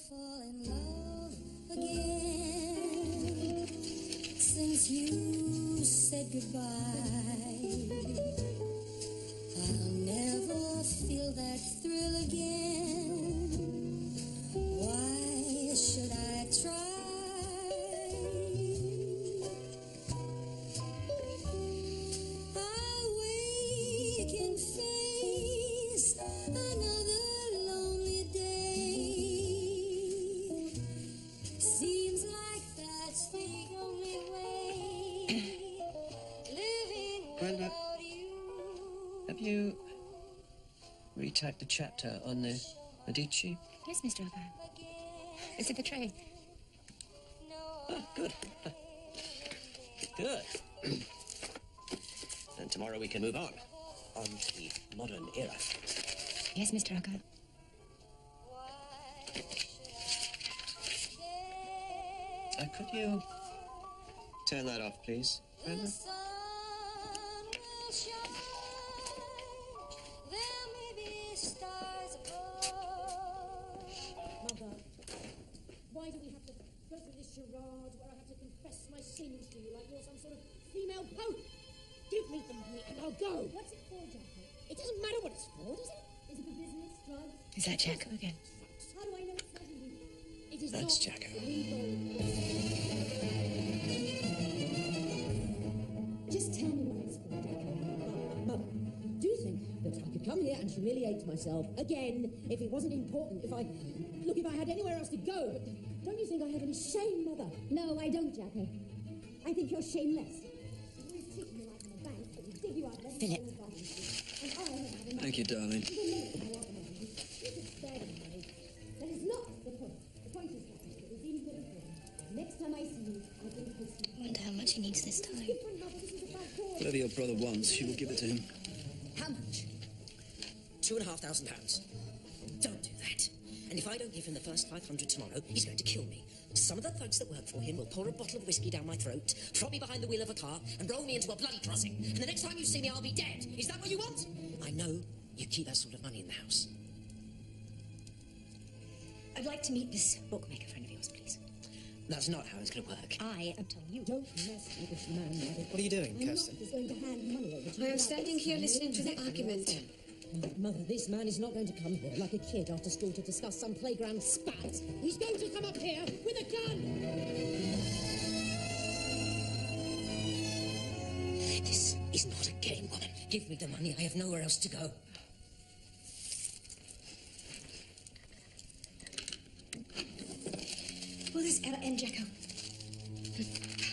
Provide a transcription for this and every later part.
fall in love again since you said goodbye. I'll never feel that thrill again. Why should I try? I'll wake and face another lonely day. Seems like that's the only way. Living without you. Have you retyped the chapter on the Medici? Yes, Mr. O'Brien. Is it the tray? Oh, good. Good. And tomorrow we can move on to the modern era. Yes, Mr. O'Brien. Could you turn that off, please, Brenda? Why do we have to go through this charade where I have to confess my sins to you like you're some sort of female pope? Give me the money and I'll go. What's it for, Jacko? It doesn't matter what it's for, does it? Is it for business, drugs? Is that Jacko again? How do I know it's not illegal? It is That's not Jacko. illegal. Just tell me what it's for, Jacko. Mother, do you think that I could come here and humiliate myself again if it wasn't important, if I had anywhere else to go, but don't you think I have any shame, Mother? No, I don't, Jacko. I think you're shameless. You treat me like I'm a bank, but you dig you out. Philip. Thank you, darling. That is not the point. The point is that it was in good form. Next time I see you, I think it's... I wonder how much he needs this time. Whatever your brother wants, you will give it to him. How much? £2,500. Don't do that. And if I don't give him the first 500 tomorrow, he's going to kill me. Some of the folks that work for him will pour a bottle of whiskey down my throat, prop me behind the wheel of a car, and roll me into a bloody crossing. And the next time you see me, I'll be dead. Is that what you want? I know you keep that sort of money in the house. I'd like to meet this bookmaker friend of yours, please. That's not how it's going to work. I am telling you. Don't mess with this man, Mother. What are you doing, Kirsten? I'm not just going to hand money over to you. I am standing here listening to the argument. Mother, this man is not going to come here like a kid after school to discuss some playground spat. He's going to come up here with a gun! This is not a game, woman. Give me the money. I have nowhere else to go. Will this ever end, Jacko?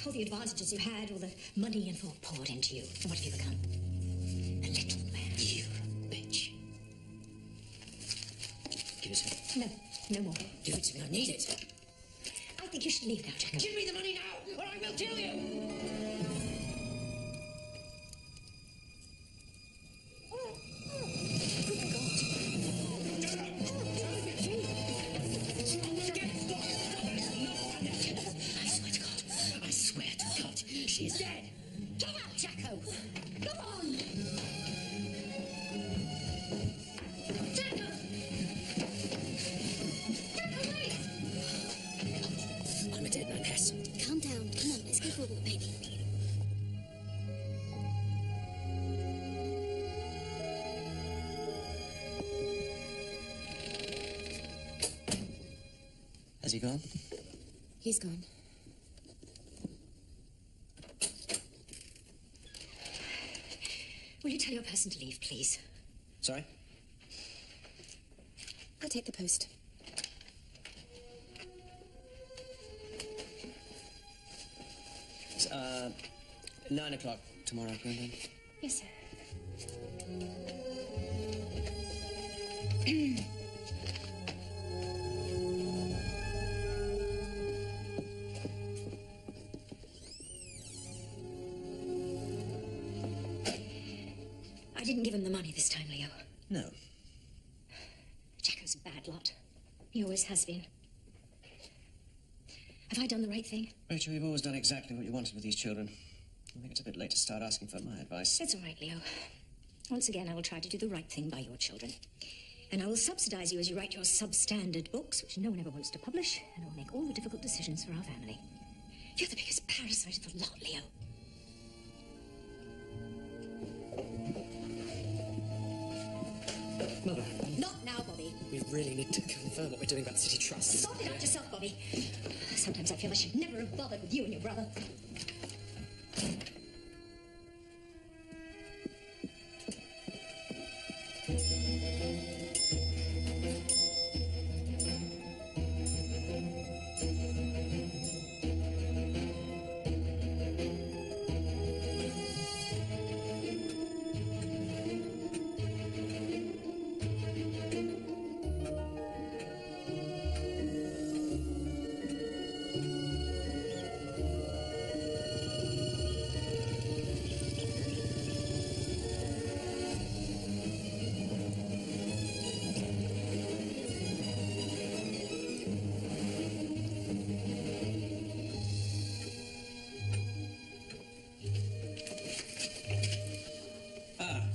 All the advantages you had, all the money and thought poured into you. And what have you become? A little man. You're a bitch. Give it to me. No, no more. Give it to me. I need it. I think you should leave now, Jacko. Give me the money now, or I will kill you! She's dead! Come out, Jacko! Come on! Jacko! Jacko, wait! I'm a dead man, Hess. Calm down. Come on, let's go for a walk, baby. Has he gone? He's gone. Will you tell your person to leave, please? Sorry? I'll take the post. It's, 9 o'clock tomorrow, Brendan. Yes, sir. I didn't give him the money this time, Leo. No. Jacko's a bad lot. He always has been. Have I done the right thing? Rachel, you've always done exactly what you wanted with these children. I think it's a bit late to start asking for my advice. It's all right, Leo. Once again, I will try to do the right thing by your children. And I will subsidise you as you write your substandard books, which no one ever wants to publish, and I will make all the difficult decisions for our family. You're the biggest parasite of the lot, Leo. Mother, Not now, Bobby. we really need to confirm what we're doing about the City Trust. Sort it out yourself, Bobby. Sometimes I feel I should never have bothered with you and your brother.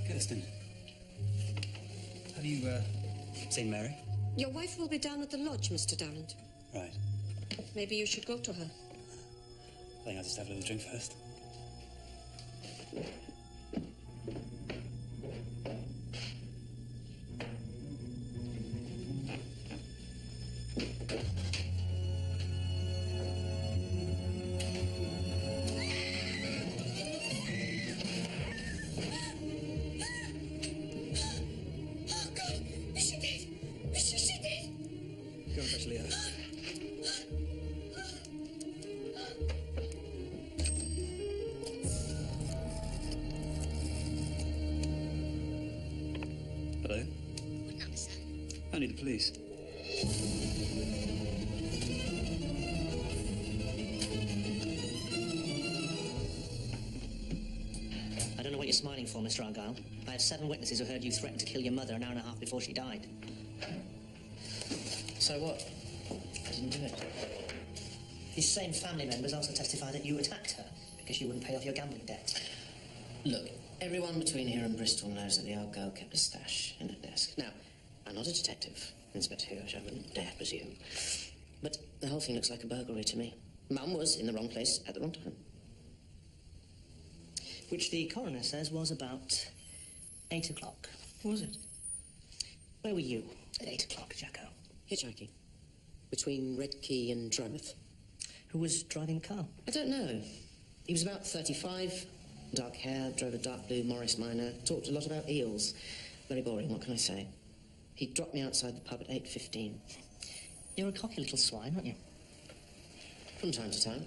Kirsten. Have you, seen Mary? Your wife will be down at the lodge, Mr. Darrant. Right. Maybe you should go to her. I think I'll just have a little drink first. Go and fetch Leo. Hello? What number, sir? Only the police. I don't know what you're smiling for, Mr. Argyle. I have 7 witnesses who heard you threaten to kill your mother an hour and a half before she died. So what? I didn't do it. These same family members also testify that you attacked her because you wouldn't pay off your gambling debt. Look, everyone between here and Bristol knows that the old girl kept a stash in her desk. Now, I'm not a detective, Inspector Hirsch, I wouldn't dare presume. But the whole thing looks like a burglary to me. Mum was in the wrong place at the wrong time. Which the coroner says was about 8 o'clock. Was it? Where were you at 8 o'clock, Jacko? Hitchhiking. Between Red Key and Drymouth. Who was driving the car? I don't know. He was about 35, dark hair, drove a dark blue Morris Minor, talked a lot about eels. Very boring, what can I say? He dropped me outside the pub at 8:15. You're a cocky little swine, aren't you? From time to time.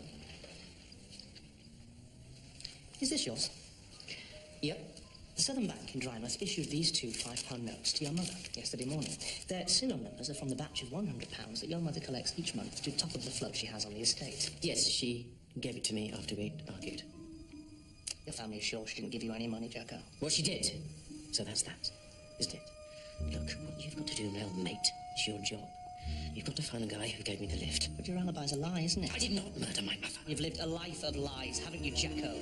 Is this yours? Yep. The Southern Bank in Drymouth issued these 2 £5 notes to your mother yesterday morning. Their serial numbers are from the batch of £100 that your mother collects each month to top up the float she has on the estate. Yes, she gave it to me after we'd argued. Your family is sure she didn't give you any money, Jacko. Well, she did. So that's that, isn't it? Look, what you've got to do now, mate, is your job. You've got to find the guy who gave me the lift. But your alibi's a lie, isn't it? I did not murder my mother. You've lived a life of lies, haven't you, Jacko?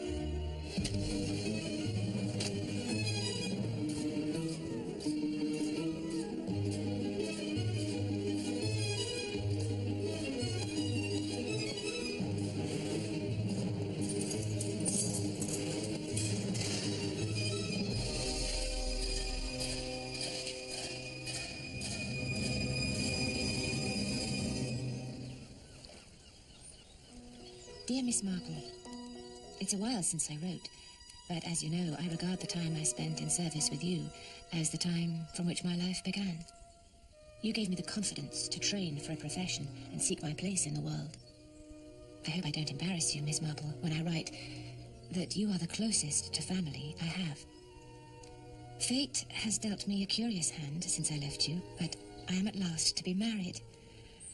Dear Miss Marple, it's a while since I wrote, but as you know, I regard the time I spent in service with you as the time from which my life began. You gave me the confidence to train for a profession and seek my place in the world. I hope I don't embarrass you, Miss Marple, when I write that you are the closest to family I have. Fate has dealt me a curious hand since I left you, but I am at last to be married,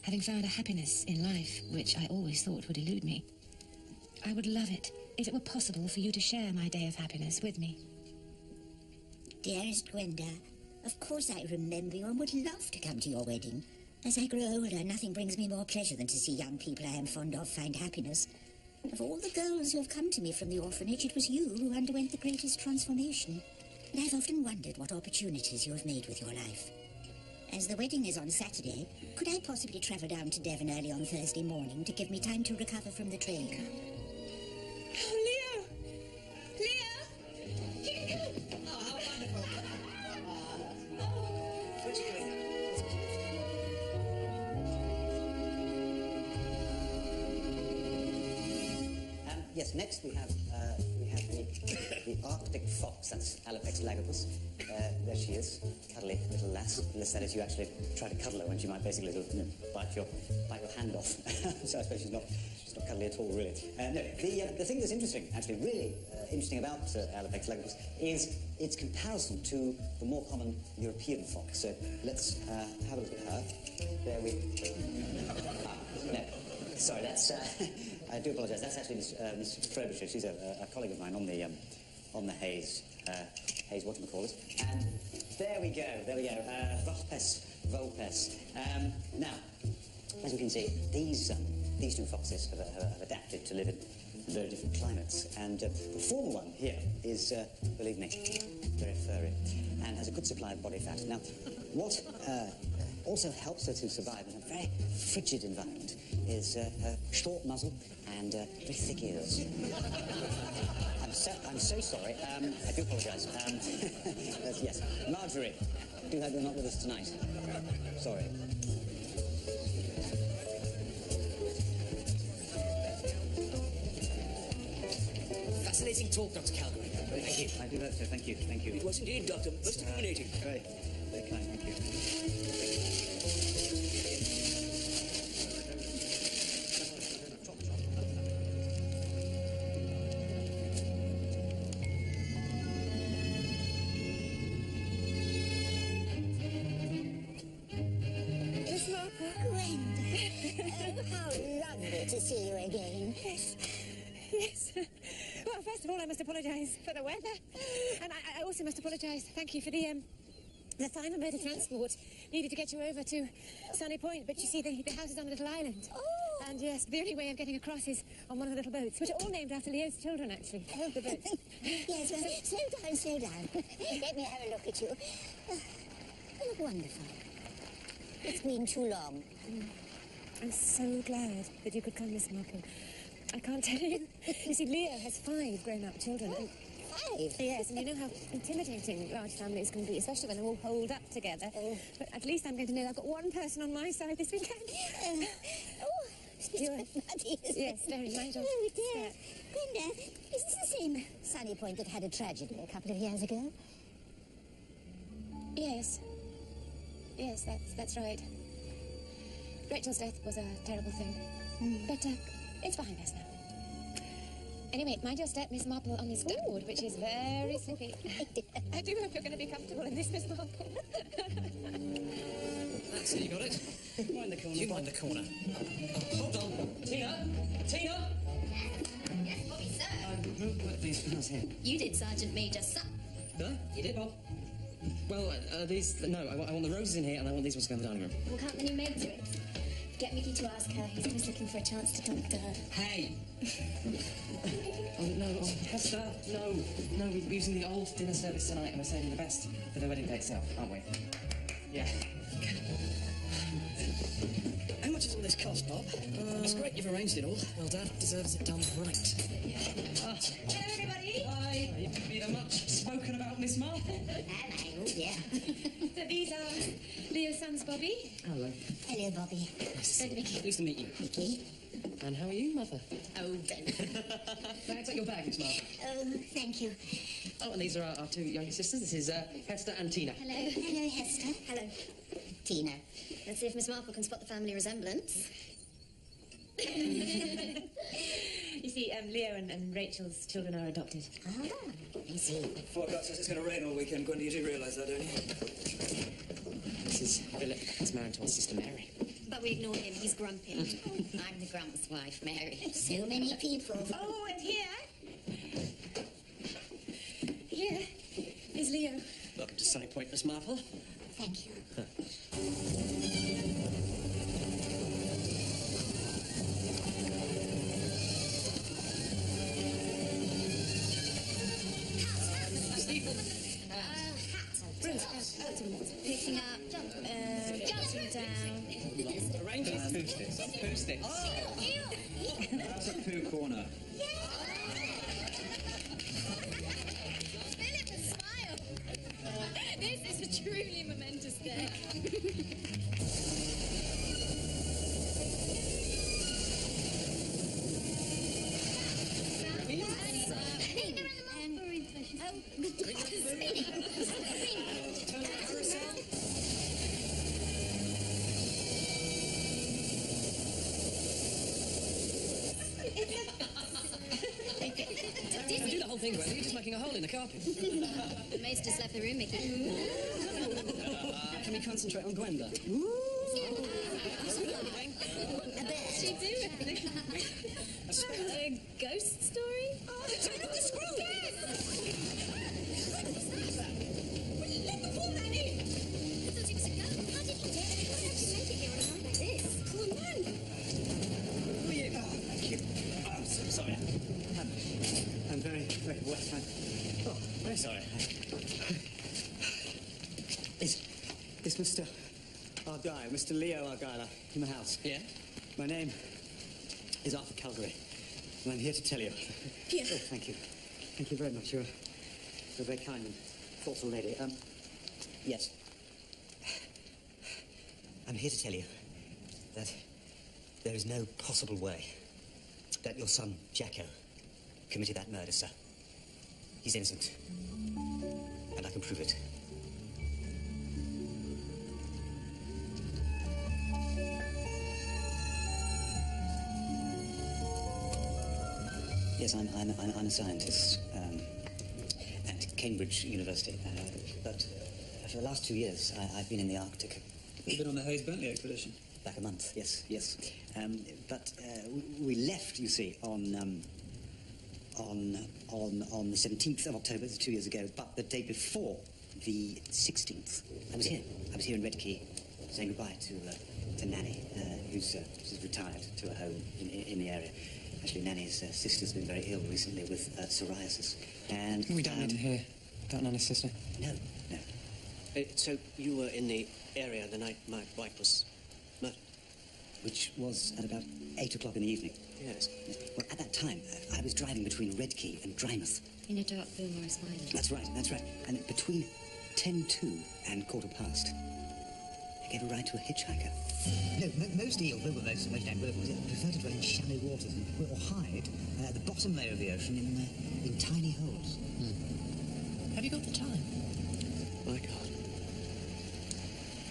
having found a happiness in life which I always thought would elude me. I would love it if it were possible for you to share my day of happiness with me. Dearest Gwenda, of course I remember you and would love to come to your wedding. As I grow older, nothing brings me more pleasure than to see young people I am fond of find happiness. And of all the girls who have come to me from the orphanage, it was you who underwent the greatest transformation. And I've often wondered what opportunities you have made with your life. As the wedding is on Saturday, could I possibly travel down to Devon early on Thursday morning to give me time to recover from the train? Oh, Leo! Leo! Here you go! Oh, how wonderful. Yes, next we have the Arctic fox. That's Alopex lagopus. There she is, cuddly little lass. Unless that is, you actually try to cuddle her when she might basically bite your hand off. So I suppose she's not cuddly at all, really. No, the thing that's interesting, actually, really interesting about Alopex lagopus is its comparison to the more common European fox. So let's have a look at her. There we. No, sorry, that's. I do apologise. That's actually Miss Frobisher. She's a colleague of mine on the Hayes whatchamacallit. And there we go. Vulpes. Now, as we can see, these two foxes have adapted to live in very different climates. And the former one here is, believe me, very furry and has a good supply of body fat. Now, what also helps her to survive in a very frigid environment is her short muzzle and very thick ears. I'm so sorry. I do apologise. Yes, Marjorie, I do hope you're not with us tonight. Sorry. Fascinating talk, Dr. Calgary. Thank you. I do hope so. Thank you. It was indeed, Doctor. Most illuminating. Very kind. Thank you. To see you again. Yes. Well, first of all, I must apologise for the weather. And I also must apologise, thank you, for the final mode of transport needed to get you over to Sunny Point. But you see, the house is on a little island. Oh. And yes, the only way of getting across is on one of the little boats, which are all named after Leo's children, actually. Oh, the boats. Yes, well, slow down. Let me have a look at you. You look wonderful. It's been too long. I'm so glad that you could come, Miss Marple. I can't tell you. You see, Leo has 5 grown-up children. Oh, 5? Yes, and you know how intimidating large families can be, especially when they're all holed up together. Oh. But at least I'm going to know I've got one person on my side this weekend. It's muddy, isn't yes, very much. Oh, dear. Brenda, is this the same Sunny Point that had a tragedy a couple of years ago? Yes. Yes, that's right. Rachel's death was a terrible thing. But it's behind us now. Anyway, mind your step, Miss Marple, on this duckboard, which is very slippy. I do hope you're going to be comfortable in this, Miss Marple. That's it, you got it? Mind the corner. You mind the corner. Oh, hold on. Tina! Yes, Bobby, sir. Put these flowers here. You did, Sergeant Major, sir. No, you did, Bob. Well, these... No, I want the roses in here, and I want these ones to go in the dining room. Well, can't the new maid do it? Get Mickey to ask her. He's always looking for a chance to talk to her. Hey! Hester, no, we're using the old dinner service tonight, and we're saving the best for the wedding day itself, aren't we? Yeah. How much does all this cost, Bob? It's great you've arranged it all. Well, Dad deserves it done right. Hello, everybody. Hi. You've been a much spoken about Miss Marple. Hello, yeah. So these are Leo's sons, Bobby. Hello. Hello, Bobby. So to Mickey. Pleased to meet you. Mickey. And how are you, Mother? Oh, don't. May I take your bag, Miss Marple? Oh, thank you. Oh, and these are our 2 young sisters. This is Hester and Tina. Hello. Hello, Hester. Hello. Tina. Let's see if Miss Marple can spot the family resemblance. You see, Leo and Rachel's children are adopted. Ah, I see. Forecast says it's going to rain all weekend. Gwen, you do realise that, don't you? This is Philip. He's married to our sister Mary. But we ignore him. He's grumpy. I'm the grump's wife, Mary. So many people. Oh, and here is Leo. Welcome to Sunny Point, Miss Marple. Thank you. Picking up strangers. Poo sticks. Poo sticks. That's a poo corner. Philip, a smile. This is a truly momentous day. Don't do the whole thing, Granny. You're just making a hole in the carpet. The maid's just left the room, Mickey. Can we concentrate on Gwenda? What's she doing? A ghost story? Oh, it's the screw! Let the poor man in! I thought he was a ghost. How did you dare? You don't have to make it here on a night like this. Poor man. Who are you? Oh, thank you. Oh, I'm so sorry. I'm very, very wet. Oh, very sorry. Is Mr. Argyle, Mr. Leo Argyle, in the house? Yeah? My name is Arthur Calgary, and I'm here to tell you. Yeah. Oh, thank you. Thank you very much. You're a very kind and thoughtful lady. Yes. I'm here to tell you that there is no possible way that your son, Jacko, committed that murder, sir. He's innocent. And I can prove it. Yes, I'm a scientist at Cambridge University, but for the last 2 years I've been in the Arctic. You've been on the Hayes-Bentley expedition? Back a month, yes. But we left, you see, on the 17th of October, 2 years ago, but the day before, the 16th, I was here in Redkey, saying goodbye to Nanny, who's retired to a home in the area. Actually, Nanny's sister's been very ill recently with psoriasis, and... We don't need to hear about Nanny's sister. No. So you were in the area the night my wife was murdered? Which was at about 8 o'clock in the evening. Yes. Well, at that time, I was driving between Redkey and Drymouth. In a dark boomers island. That's right. And between 10:02 and 15:15, I gave a ride to a hitchhiker. No, most eels, most animals, prefer to dwell in shallow waters or hide at the bottom layer of the ocean in tiny holes. Have you got the time? My God.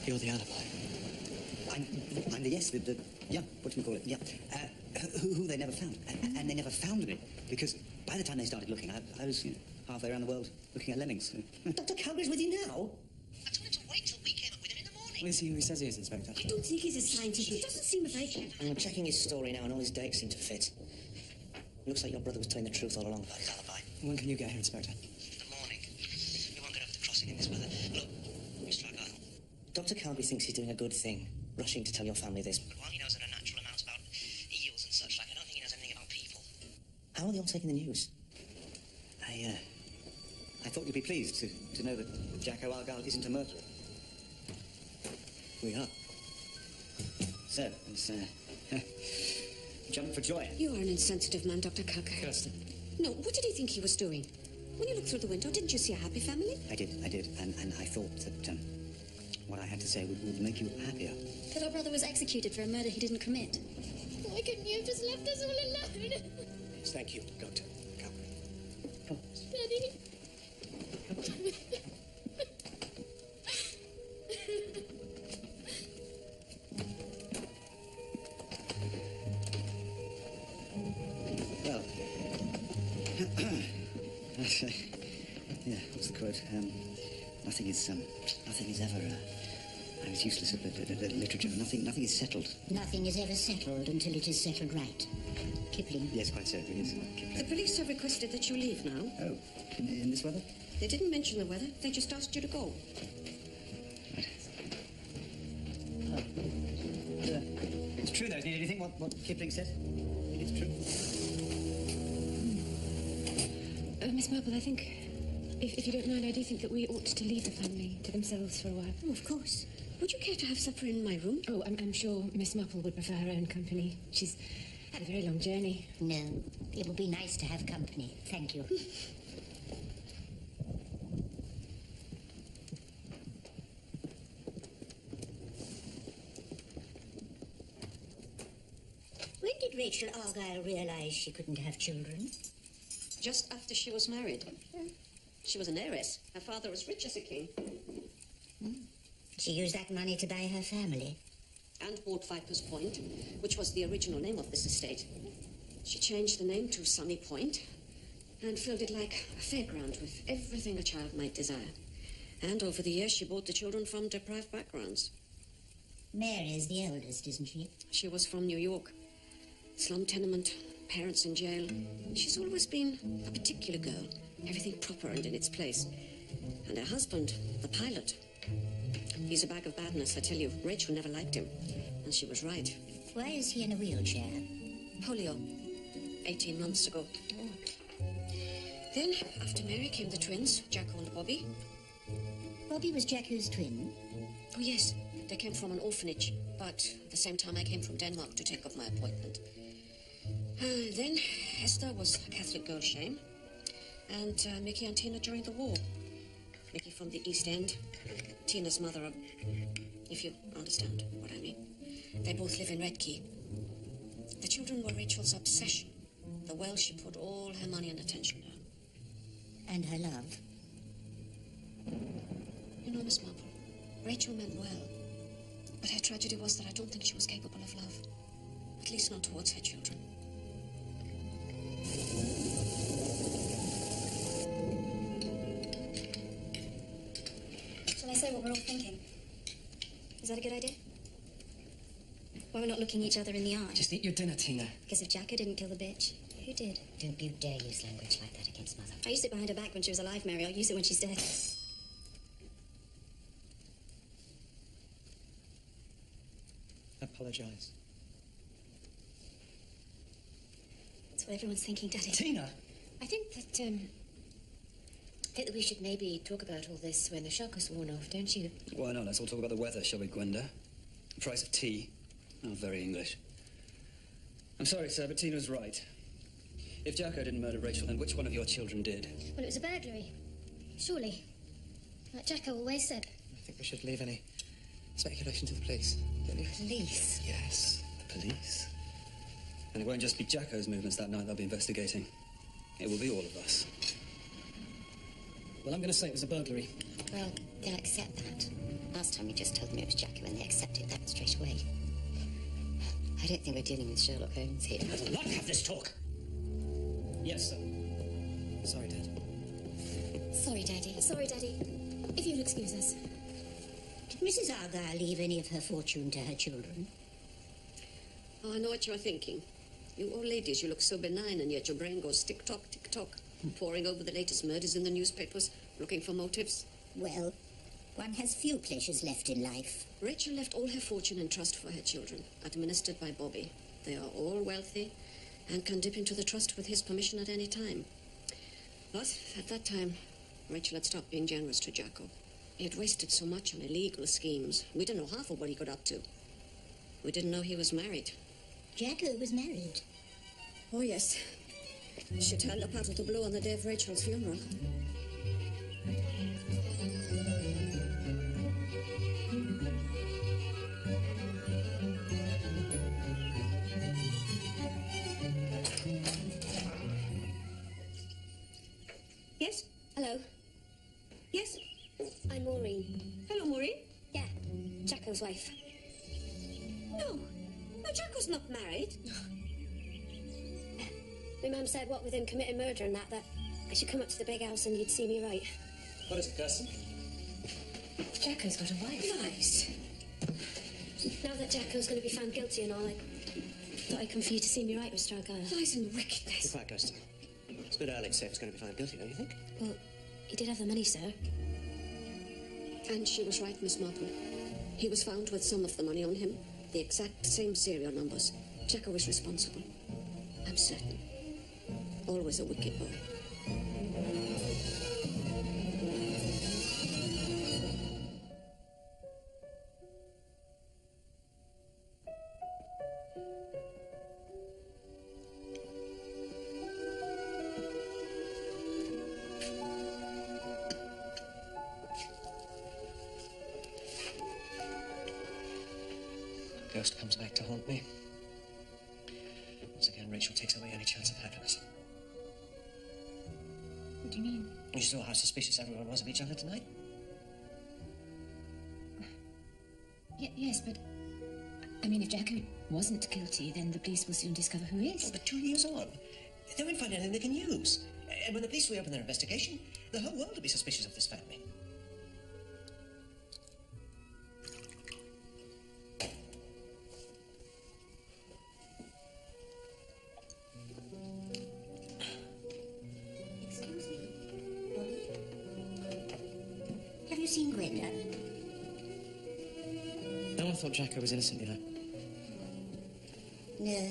You're the alibi. I'm the what do you call it? Yeah. Who they never found. And they never found me, because by the time they started looking, I was halfway around the world looking at lemmings. Dr. Calgary's with you now? I told him to wait till we came up with him in the morning. Well, is he who he says he is, Inspector? I don't think he's a scientist. He doesn't seem very clever. I'm checking his story now, and all his dates seem to fit. Looks like your brother was telling the truth all along about his alibi. When can you get here, Inspector? In the morning. We won't get over the crossing in this weather. Look, Mr. Argyle. Dr. Calgary thinks he's doing a good thing, rushing to tell your family this. But while he knows an unnatural amount about eels and such like, I don't think he knows anything about people. How are they all taking the news? I thought you'd be pleased to know that Jacko Argyle isn't a murderer. We are. So, it's, jump for joy. You are an insensitive man, Dr. Calgary. Kirsten. No, what did he think he was doing? When you looked through the window, didn't you see a happy family? I did. And I thought that what I had to say would make you happier. That our brother was executed for a murder he didn't commit. Why couldn't you have just left us all alone? Thank you, Dr. Calgary. Come. Daddy. Well, what's the quote? Nothing is ever. I was useless at literature. Nothing is settled. Nothing is ever settled until it is settled right. Kipling. Yes, quite so. It is Kipling. The police have requested that you leave now. Oh, in this weather? They didn't mention the weather. They just asked you to go. Right. It's true, though, isn't it? Do you think what Kipling said? It's true. Miss Marple, I think, if you don't mind, I do think that we ought to leave the family to themselves for a while. Oh, of course. Would you care to have supper in my room? Oh, I'm sure Miss Marple would prefer her own company. She's had a very long journey. No, it would be nice to have company. Thank you. When did Rachel Argyle realise she couldn't have children? Just after she was married. She was an heiress. Her father was rich as a king. She used that money to buy her family. And bought Viper's Point, which was the original name of this estate. She changed the name to Sunny Point and filled it like a fairground with everything a child might desire. And over the years, she bought the children from deprived backgrounds. Mary's the eldest, isn't she? She was from New York. Slum tenement, parents in jail. She's always been a particular girl. Everything proper and in its place. And her husband, the pilot. He's a bag of badness, I tell you. Rachel never liked him. And she was right. Why is he in a wheelchair? Polio. 18 months ago. Then, after Mary, came the twins, Jacko and Bobby. Bobby was Jacko's twin? Oh, yes. They came from an orphanage. But at the same time, I came from Denmark to take up my appointment. Then, Esther was a Catholic girl, shame. And Mickey and Tina during the war. Mickey from the East End. Tina's mother, if you understand what I mean. They both live in Redkey. The children were Rachel's obsession. The well she put all her money and attention on. And her love? You know, Miss Marple, Rachel meant well. But her tragedy was that I don't think she was capable of love. At least not towards her children. Shall I say what we're all thinking? Is that a good idea? Why we're not looking each other in the eye? Just eat your dinner, Tina. Because if Jacko didn't kill the bitch, who did? Don't you dare use language like that against Mother. I used it behind her back when she was alive, Mary. I'll use it when she's dead. Apologise. That's what everyone's thinking, Daddy. Tina! I think that we should maybe talk about all this when the shock has worn off, don't you? Why not? Let's all talk about the weather, shall we, Gwenda? The price of tea. Oh, very English. I'm sorry, sir, but Tina was right. If Jacko didn't murder Rachel, then which one of your children did? Well, it was a burglary. Surely. Like Jacko always said. I think we should leave any speculation to the police, don't you? Police? Yes, the police. And it won't just be Jacko's movements that night they'll be investigating. It will be all of us. Well, I'm going to say it was a burglary. Well, they'll accept that. Last time you just told them it was Jacko and they accepted that straight away. I don't think we're dealing with Sherlock Holmes here. I will not have this talk. Yes, sir. Sorry, Dad. Sorry, Daddy. Sorry, Daddy. If you'll excuse us. Did Mrs. Argyle leave any of her fortune to her children? Oh, I know what you're thinking. You old ladies, you look so benign, and yet your brain goes tick-tock, tick-tock, poring over the latest murders in the newspapers, looking for motives. Well, one has few pleasures left in life. Rachel left all her fortune in trust for her children, administered by Bobby. They are all wealthy and can dip into the trust with his permission at any time. But at that time, Rachel had stopped being generous to Jacko. He had wasted so much on illegal schemes. We didn't know half of what he got up to. We didn't know he was married. Jacko was married? Oh, yes. She turned up out of the blue on the day of Rachel's funeral. Yes? Hello. Yes? I'm Maureen. Hello, Maureen. Yeah, Jacko's wife. No. No, Jacko's not married. My mum said, what with him committing murder and that I should come up to the big house and you'd see me right. What is it, Kirsten? Jacko's got a wife. Nice. Now that Jacko's going to be found guilty and all, I thought I'd come for you to see me right, Mr. Argyle. Lies and wickedness. Quiet, Kirsten. It's a bit early to say if he's going to be found guilty, don't you think? Well, he did have the money, sir. And she was right, Miss Marple. He was found with some of the money on him. The exact same serial numbers. Jacko was responsible. I'm certain. Always a wicked boy. ghost comes back to haunt me. Once again, Rachel takes away any chance of happiness. What do you mean? You saw how suspicious everyone was of each other tonight? Yes, but... I mean, if Jacko wasn't guilty, then the police will soon discover who is. Oh, but 2 years on, they won't find anything they can use. And when the police reopen their investigation, the whole world will be suspicious of this family. Excuse me, Bobby. Have you seen Gwenda? No one thought Jacko was innocent, you know. No.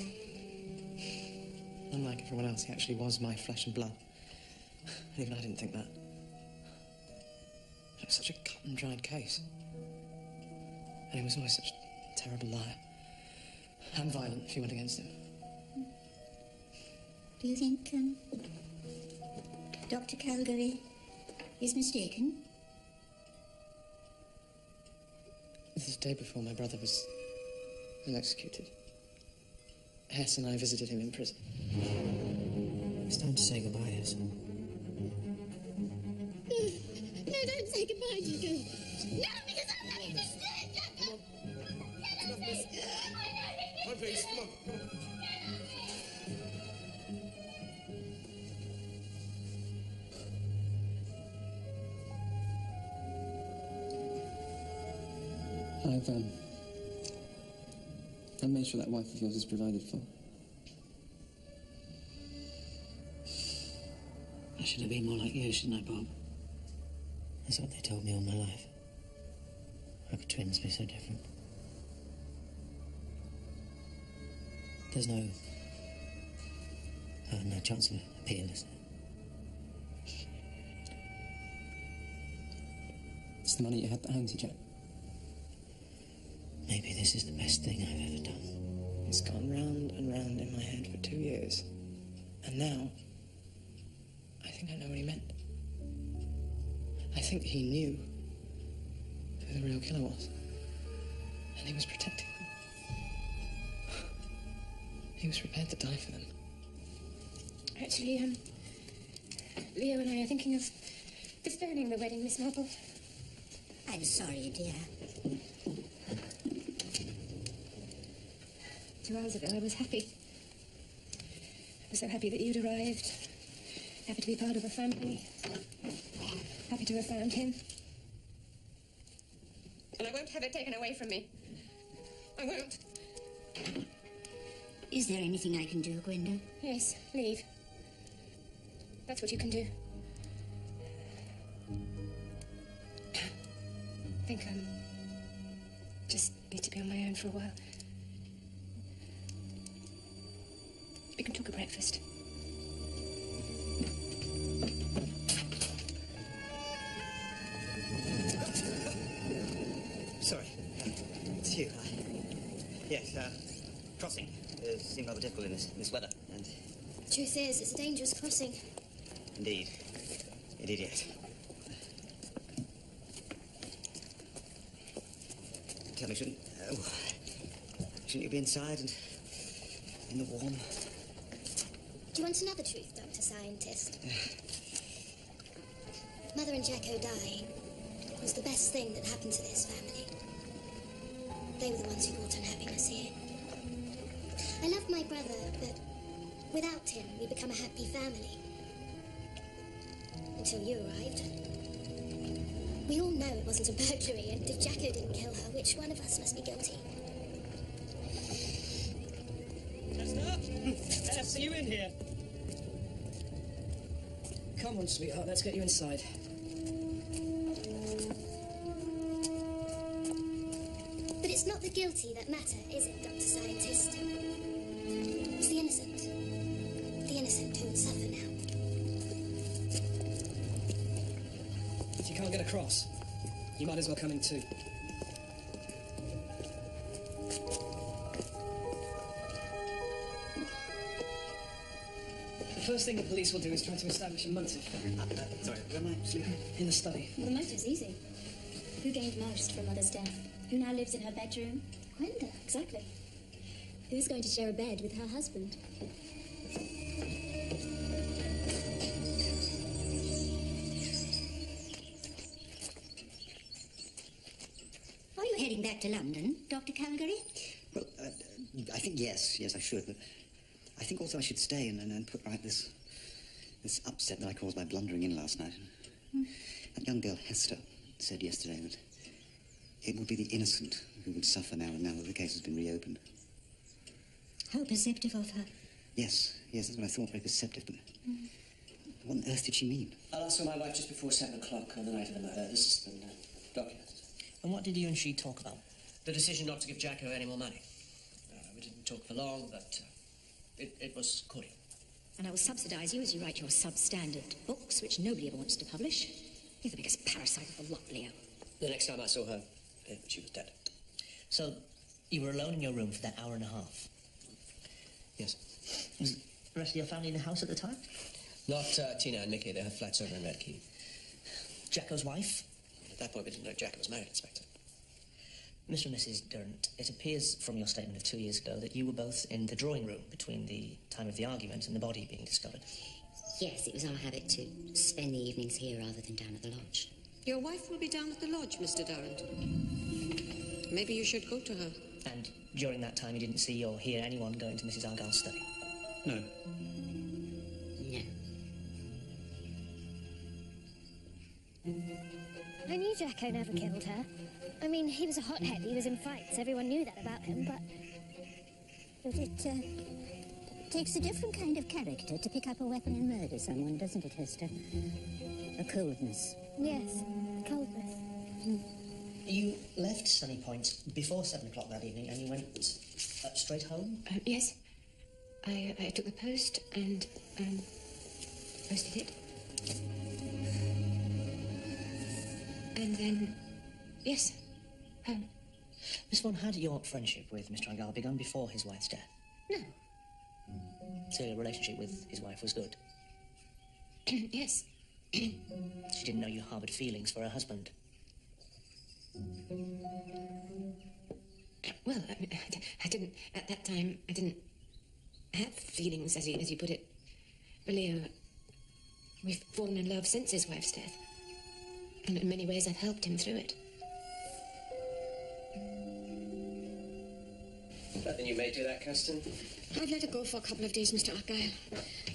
Unlike everyone else, he actually was my flesh and blood. And even I didn't think that. It was such a cut-and-dried case. And he was always such a terrible liar. And violent if you went against him. Do you think, Dr. Calgary is mistaken? This is the day before my brother was executed. Hess and I visited him in prison. It's time to say goodbye, Hess. No, don't say goodbye, Jacko. No, because I'm ready to stay, Jacko. My face, come on. I've made sure that wife of yours is provided for. I should have been more like you, shouldn't I, Bob? That's what they told me all my life. How could twins be so different? There's no chance of appeal, is there? It's the money you had that hangs you, Jack. Maybe this is the best thing I've ever done. It's gone round and round in my head for 2 years. And now, I think I know what he meant. I think he knew who the real killer was. And he was protecting them. He was prepared to die for them. Actually, Leo and I are thinking of postponing the wedding, Miss Marple. I'm sorry, dear. 2 hours ago, I was happy. I was so happy that you'd arrived. Happy to be part of a family. Happy to have found him. And I won't have it taken away from me. I won't. Is there anything I can do, Gwenda? Yes, leave. That's what you can do. I think just need to be on my own for a while. We can talk at breakfast. Sorry. It's you. Yes, crossing seemed rather difficult in this weather, and... Truth is, it's a dangerous crossing. Indeed. Indeed, yes. Tell me, shouldn't you be inside and in the warm? Do you want another truth, Dr. Scientist? Mother and Jacko dying was the best thing that happened to this family. They were the ones who brought unhappiness here. I loved my brother, but without him, we become a happy family. Until you arrived. We all know it wasn't a burglary, and if Jacko didn't kill her, which one of us must be guilty? Esther! Esther, you in here? Come on, sweetheart, let's get you inside. But it's not the guilty that matter, is it, Dr. Scientist? It's the innocent. The innocent who would suffer now. If you can't get across, you might as well come in too. The first thing the police will do is try to establish a motive. Sorry, where am I sleeping? In the study. Well, the motive's easy. Who gained most from Mother's death? Who now lives in her bedroom? Gwenda, exactly. Who's going to share a bed with her husband? Are you heading back to London, Dr. Calgary? Well, I think yes, I should, but I think also I should stay and put right this upset that I caused by blundering in last night. That young girl, Hester, said yesterday that it would be the innocent who would suffer now that the case has been reopened. How perceptive of her. Yes, that's what I thought, very perceptive, but what on earth did she mean? I last saw my wife just before 7 o'clock on the night of the murder. This has been documented. And what did you and she talk about? The decision not to give Jacko any more money. We didn't talk for long, but it was cordial. And I will subsidise you as you write your substandard books, which nobody ever wants to publish. You're the biggest parasite of the lot, Leo. The next time I saw her, she was dead. So, you were alone in your room for that hour and a half? Yes. Was the rest of your family in the house at the time? Not Tina and Nicky. They have flats over in Red Key. Jacko's wife? At that point, we didn't know Jacko was married, Inspector. Mr. and Mrs. Durrant, it appears from your statement of 2 years ago that you were both in the drawing room between the time of the argument and the body being discovered. Yes, it was our habit to spend the evenings here rather than down at the lodge. Your wife will be down at the lodge, Mr. Durrant. Maybe you should go to her. And during that time you didn't see or hear anyone go into Mrs. Argyle's study? No. No. I knew Jacko never killed her. I mean, he was a hothead, he was in fights, everyone knew that about him, but it takes a different kind of character to pick up a weapon and murder someone, doesn't it, Hester? A coldness. yes, coldness. You left Sunny Point before 7 o'clock that evening and you went straight home? Yes. I took the post and posted it. And then, yes, home. Miss Vaughan, had your friendship with Mr. Argyle begun before his wife's death? No. So your relationship with his wife was good? Yes. She didn't know you harboured feelings for her husband? Well, I didn't, at that time, I didn't have feelings, as you put it. But Leo, we've fallen in love since his wife's death. And in many ways I've helped him through it. Nothing you may do that, Kirsten. I've let her go for a couple of days, Mr. Argyle.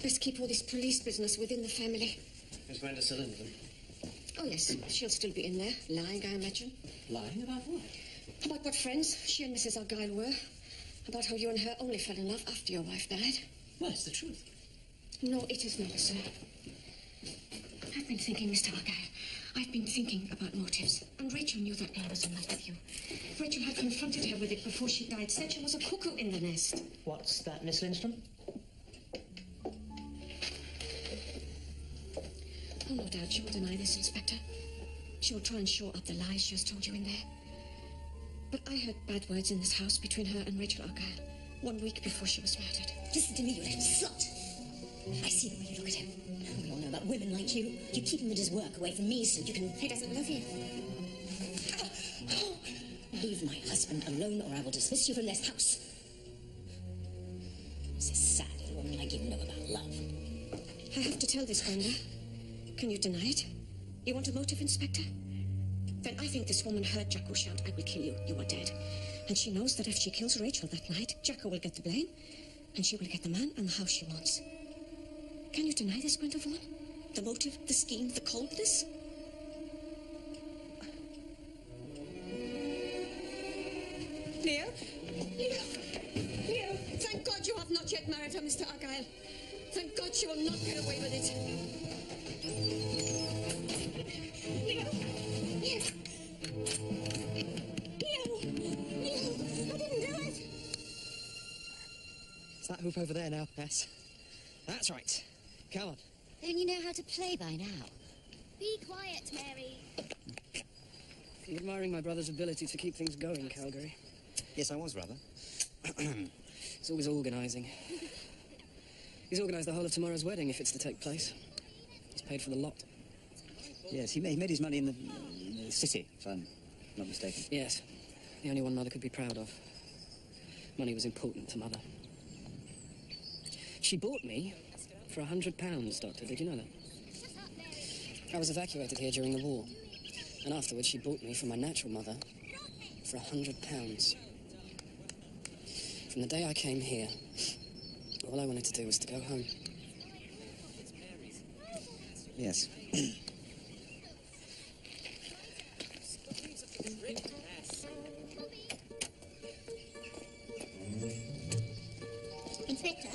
Best keep all this police business within the family. Who's going to still in with them? Oh, yes, she'll still be in there, lying, I imagine. Lying about what? About what friends she and Mrs. Argyle were. About how you and her only fell in love after your wife died. Well, it's the truth. No, it is not, sir. I've been thinking, Mr. Argyle. I've been thinking about motives. And Rachel knew that girl was in love with you. Rachel had confronted her with it before she died, said she was a cuckoo in the nest. What's that, Miss Lindstrom? Oh, no doubt she will deny this, Inspector. She will try and shore up the lies she has told you in there. But I heard bad words in this house between her and Rachel Argyle 1 week before she was murdered. Listen to me, you little slut. I see the way you look at him. We all know about women like you. You keep him at his work away from me so you can... He doesn't love you. Leave my husband alone or I will dismiss you from this house. It's a sad little woman like you know about love. I have to tell this, Gwenda. Can you deny it? You want a motive, Inspector? Then I think this woman heard Jacko shout, "I will kill you, you are dead." And she knows that if she kills Rachel that night, Jacko will get the blame, and she will get the man and the house she wants. Can you deny this, Gwenda Vaughan? The motive, the scheme, the coldness? Leo? Leo? Leo, thank God you have not yet married her, Mr. Argyle. Thank God she will not get away with it. Leo! Leo! Leo! Leo! I didn't do it! It's that hoop over there now, Bess. That's right. Come on. Don't you know how to play by now? Be quiet, Mary. I'm admiring my brother's ability to keep things going, Calgary. Yes, I was, rather. He's always organising. He's organised the whole of tomorrow's wedding, if it's to take place. He's paid for the lot. Yes, he made his money in the city, if I'm not mistaken. Yes. The only one Mother could be proud of. Money was important to Mother. She bought me for £100, Doctor. Did you know that? I was evacuated here during the war. And afterwards, she bought me from my natural mother for £100. From the day I came here, all I wanted to do was to go home. Yes. Inspector,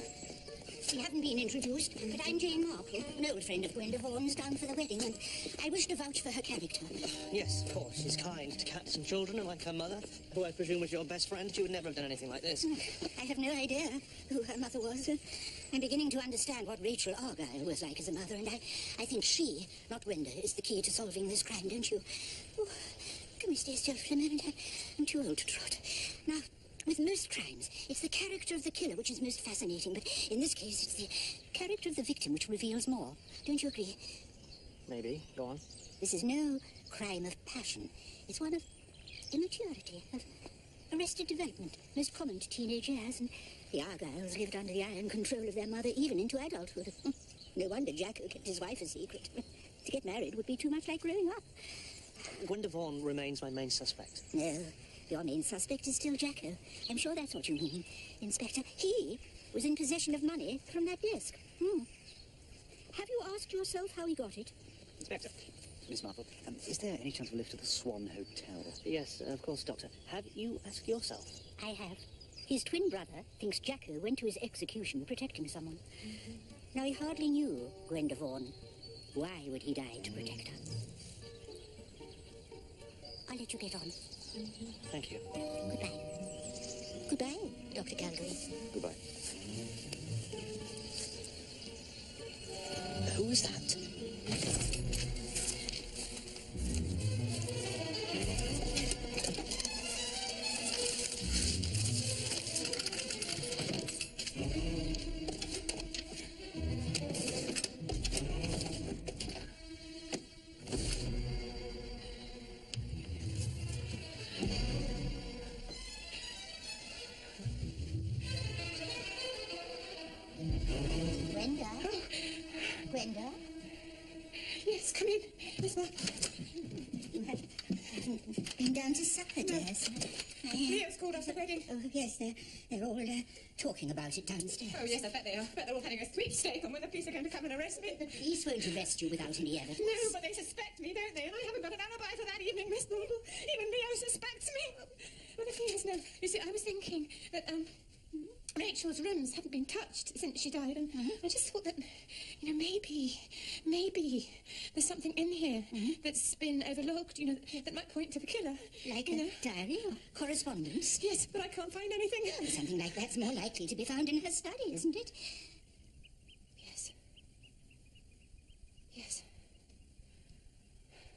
we haven't been introduced, but I'm Jane Marple, an old friend of Gwenda Vaughan's down for the wedding, and I wish to vouch for her character. Yes, of course. She's kind to cats and children, and like her mother, who I presume was your best friend. She would never have done anything like this. I have no idea who her mother was. I'm beginning to understand what Rachel Argyle was like as a mother, and I think she, not Gwenda, is the key to solving this crime, don't you? Oh, can we stay still for a moment? I'm too old to trot. Now, with most crimes, it's the character of the killer which is most fascinating, but in this case, it's the character of the victim which reveals more. Don't you agree? Maybe. Go on. This is no crime of passion. It's one of immaturity, of arrested development, most common to teenage years, and the Argyles lived under the iron control of their mother even into adulthood. No wonder Jacko kept his wife a secret. To get married would be too much like growing up. Gwenda Vaughan remains my main suspect. No, your main suspect is still Jacko. I'm sure that's what you mean, Inspector. He was in possession of money from that desk. Have you asked yourself how he got it? Inspector. Miss Marple, is there any chance of a lift to the Swan Hotel? Yes, of course, Doctor. Have you asked yourself? I have. His twin brother thinks Jacko went to his execution protecting someone. Now, he hardly knew Gwenda Vaughan. Why would he die to protect her? I'll let you get on. Thank you. Goodbye. Goodbye, Dr. Calgary. Goodbye. Who is that? Gwenda? Gwenda? Yes, come in, Miss Marple. You haven't been down to supper, dear, so Leo's called off the wedding. Oh, yes, they're all talking about it downstairs. Oh, yes, I bet they are. I bet they're all having a sweepstake on when the police are going to come and arrest me. The police won't arrest you without any evidence. No, but they suspect me, don't they? And I haven't got an alibi for that evening, Miss Marple. Even Leo suspects me. Well, the thing is, no, you see, I was thinking that, Rachel's rooms haven't been touched since she died, and I just thought that, you know, maybe there's something in here that's been overlooked, you know, that might point to the killer. Like a diary or correspondence? Yes, but I can't find anything. Oh, something like that's more likely to be found in her study, isn't it? Yes. Yes.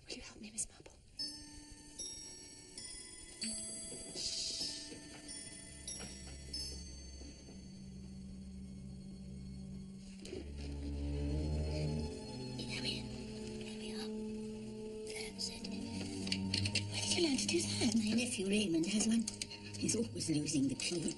Will you help me, Miss Marple? Learn to do that. My nephew Raymond has one. He's always losing the key.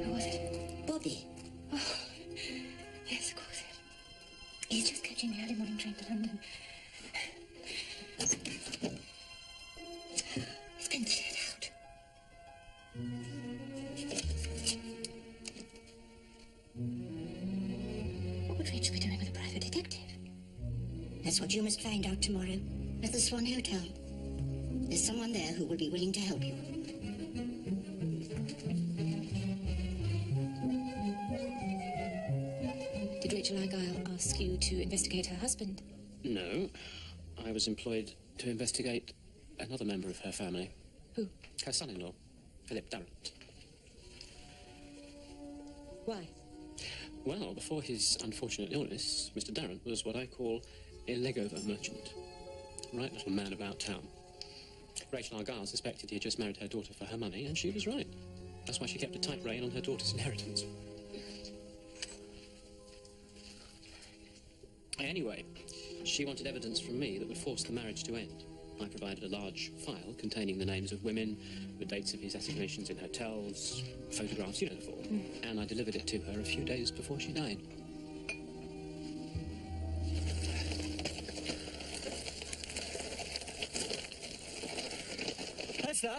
Who was it? Bobby. Oh, yes, of course. He's just catching the early morning train to London. He's been cleared out. What would Rachel be doing with a private detective? That's what you must find out tomorrow at the Swan Hotel. There's someone there who will be willing to help you. Did Rachel Argyle ask you to investigate her husband? No. I was employed to investigate another member of her family. Who? Her son-in-law, Philip Darrant. Why? Well, before his unfortunate illness, Mr. Darrant was what I call a Legover merchant. Right little man about town. Rachel Argyle suspected he had just married her daughter for her money, and she was right. That's why she kept a tight rein on her daughter's inheritance. Anyway, she wanted evidence from me that would force the marriage to end. I provided a large file containing the names of women, the dates of his assignations in hotels, photographs, you know the form. And I delivered it to her a few days before she died. Hester?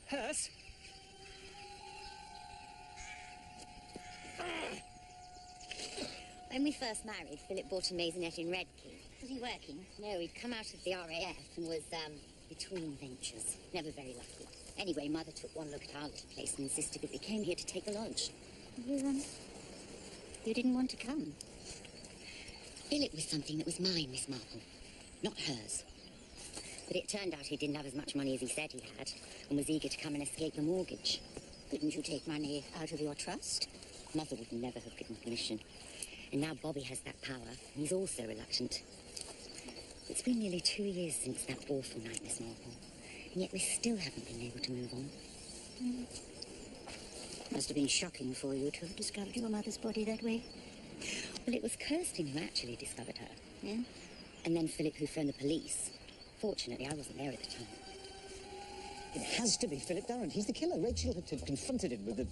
Hester? When we first married, Philip bought a maisonette in Redkey. Was he working? No, he'd come out of the RAF and was, between ventures. Never very lucky. Anyway, Mother took one look at our little place and insisted that we came here to take the lodge. You didn't want to come. Philip was something that was mine, Miss Marple, not hers. But it turned out he didn't have as much money as he said he had, and was eager to come and escape the mortgage. Couldn't you take money out of your trust? Mother would never have given permission. And now Bobby has that power, and he's also reluctant. It's been nearly 2 years since that awful night, Miss Marple, and yet we still haven't been able to move on. Must have been shocking for you to have discovered your mother's body that way. Well, it was Kirsten who actually discovered her, yeah? And then Philip who phoned the police. Fortunately, I wasn't there at the time. It has to be Philip Durrant. He's the killer. Rachel had confronted him with the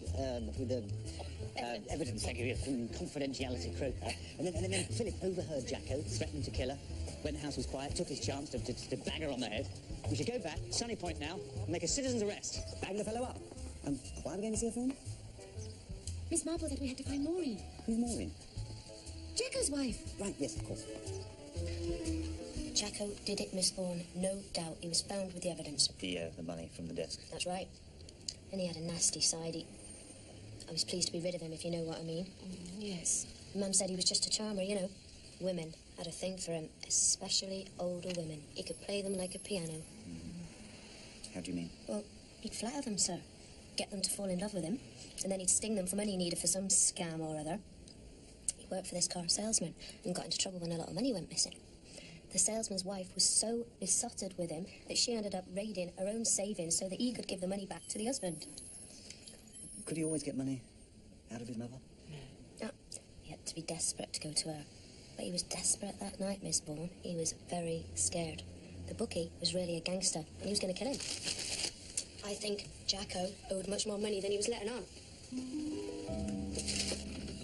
evidence, thank you, from confidentiality croaker. And then Philip overheard Jacko threatening to kill her. When the house was quiet, took his chance to bang her on the head. We should go back, Sunny Point now, and make a citizen's arrest. Bang the fellow up. Why are we going to see her film? Miss Marple said we had to find Maureen. Who's Maureen? Jacko's wife. Right, yes, of course. Jacko did it, Miss Vaughan. No doubt. He was found with the evidence. The money from the desk. That's right. And he had a nasty side. I was pleased to be rid of him, if you know what I mean. Yes. Mum said he was just a charmer, you know. Women had a thing for him, especially older women. He could play them like a piano. How do you mean? Well, he'd flatter them, sir. Get them to fall in love with him. And then he'd sting them for money he needed for some scam or other. He worked for this car salesman and got into trouble when a lot of money went missing. The salesman's wife was so besotted with him that she ended up raiding her own savings so that he could give the money back to the husband. Could he always get money out of his mother? No. He had to be desperate to go to her. But he was desperate that night, Miss Vaughan. He was very scared. The bookie was really a gangster, and he was going to kill him. I think Jacko owed much more money than he was letting on.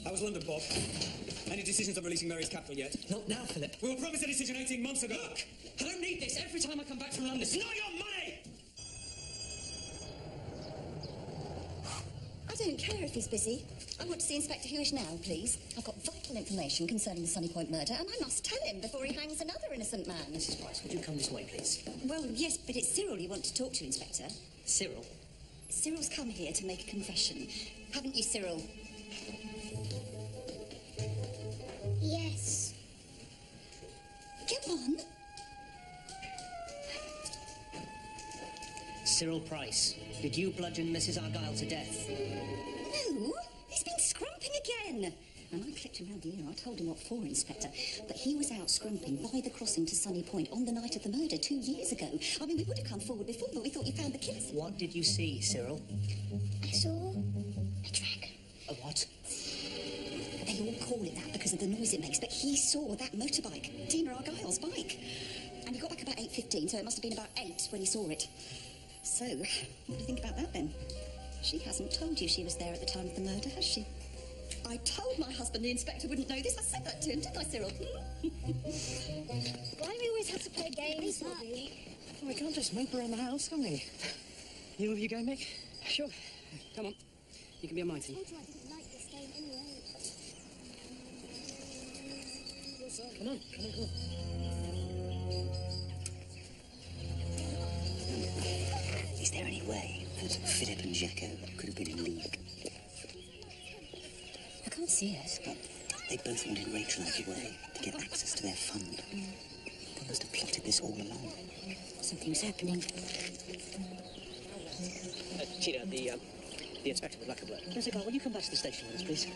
How was London, Bob? Any decisions on releasing Mary's capital yet? Not now, Philip. We were promised a decision 18 months ago. Look, I don't need this every time I come back from London. It's not your money! I don't care if he's busy. I want to see Inspector Hewish now, please. I've got vital information concerning the Sunny Point murder, and I must tell him before he hangs another innocent man. Mrs. Price, would you come this way, please? Well, yes, but it's Cyril you want to talk to, Inspector. Cyril? Cyril's come here to make a confession. Haven't you, Cyril? Yes. Come on. Cyril Price, did you bludgeon Mrs. Argyle to death? No, he's been scrumping again. And I clipped him round the ear. I told him what for, Inspector. But he was out scrumping by the crossing to Sunny Point on the night of the murder 2 years ago. I mean, we would have come forward before, but we thought you found the killers. What did you see, Cyril? I saw a dragon. A what? They all call it that because of the noise it makes, but he saw that motorbike, Tina Argyle's bike. And he got back about 8:15, so it must have been about 8 when he saw it. So, what do you think about that, then? She hasn't told you she was there at the time of the murder, has she? I told my husband the inspector wouldn't know this. I said that to him, didn't I, Cyril? Why do we always have to play games, Bobby? Well, we can't just mope around the house, can we? You go, Mick? Sure. Come on. You can be on my team. I told you I didn't like this game anyway. Come on, come on. Is there any way that Philip and Jacko could have been in league? I can't see it. But they both wanted Rachel out of the way to get access to their fund. They must have plotted this all along. Something's happening. Tina, the inspector would like a word. Mr. Carl, will you come back to the station with us, please?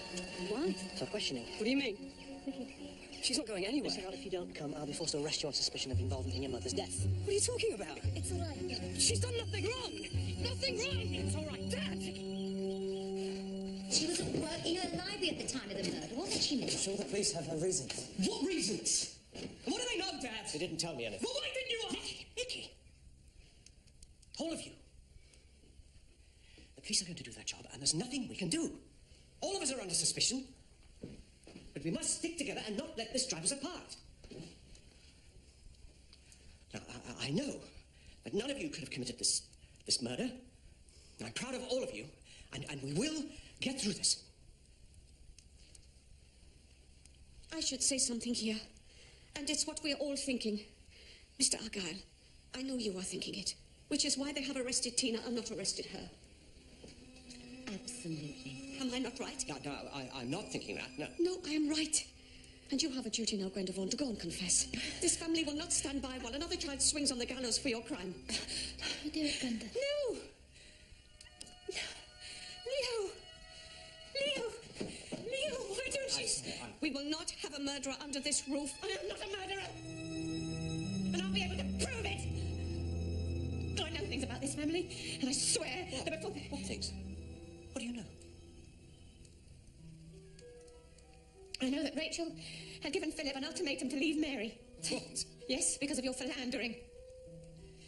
Why? For questioning. What do you mean? She's not going anywhere. Mr. Earl, if you don't come, I'll be forced to arrest you on suspicion of involvement in your mother's death. What are you talking about? It's all right. She's done nothing wrong! Nothing wrong! It's all right, Dad! She was at work in her library at the time of the murder, wasn't she, Miss? Sure, the police have her reasons. What reasons? And what do they know, Dad? They didn't tell me anything. Well, why didn't you ask? Mickey! All of you. The police are going to do their job, and there's nothing we can do. All of us are under suspicion. But we must stick together and not let this drive us apart. Now, I know that none of you could have committed this murder. I'm proud of all of you, and we will get through this. I should say something here, and it's what we're all thinking. Mr. Argyle, I know you are thinking it, which is why they have arrested Tina and not arrested her. Absolutely. Am I not right? No, I'm not thinking that, no. No, I am right. And you have a duty now, Gwenda Vaughan, to go and confess. This family will not stand by while another child swings on the gallows for your crime. You do it, Gwenda. No! Leo, why don't you... We will not have a murderer under this roof. I am not a murderer! And I'll be able to prove it! I know things about this family, and I swear that before... What things? What do you know? I know that Rachel had given Philip an ultimatum to leave Mary. What? Yes, because of your philandering.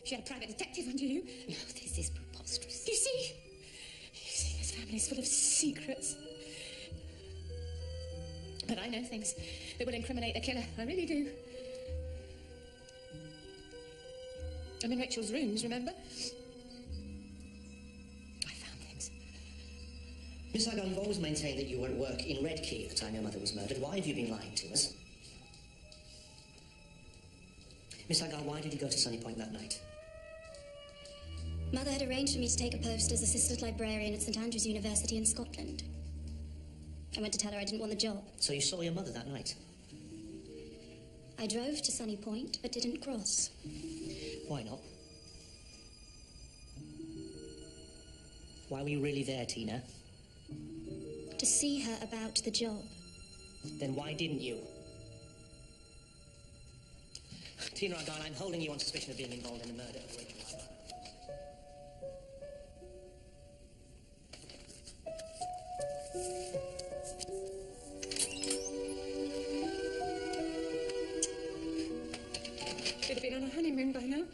She had a private detective under you. No, this is preposterous. You see, this family's full of secrets. But I know things that will incriminate the killer. I really do. I'm in Rachel's rooms, remember? I found things. Miss Argyle, you've always maintained that you were at work in Red Key at the time your mother was murdered. Why have you been lying to us? Miss Argyle, why did you go to Sunny Point that night? Mother had arranged for me to take a post as assistant librarian at St Andrews University in Scotland. I went to tell her I didn't want the job. So you saw your mother that night? I drove to Sunny Point, but didn't cross. Why not? Why were you really there, Tina? To see her about the job. Then why didn't you? Tina Argyle, I'm holding you on suspicion of being involved in the murder of Rachel Argyle. Should have been on a honeymoon by now.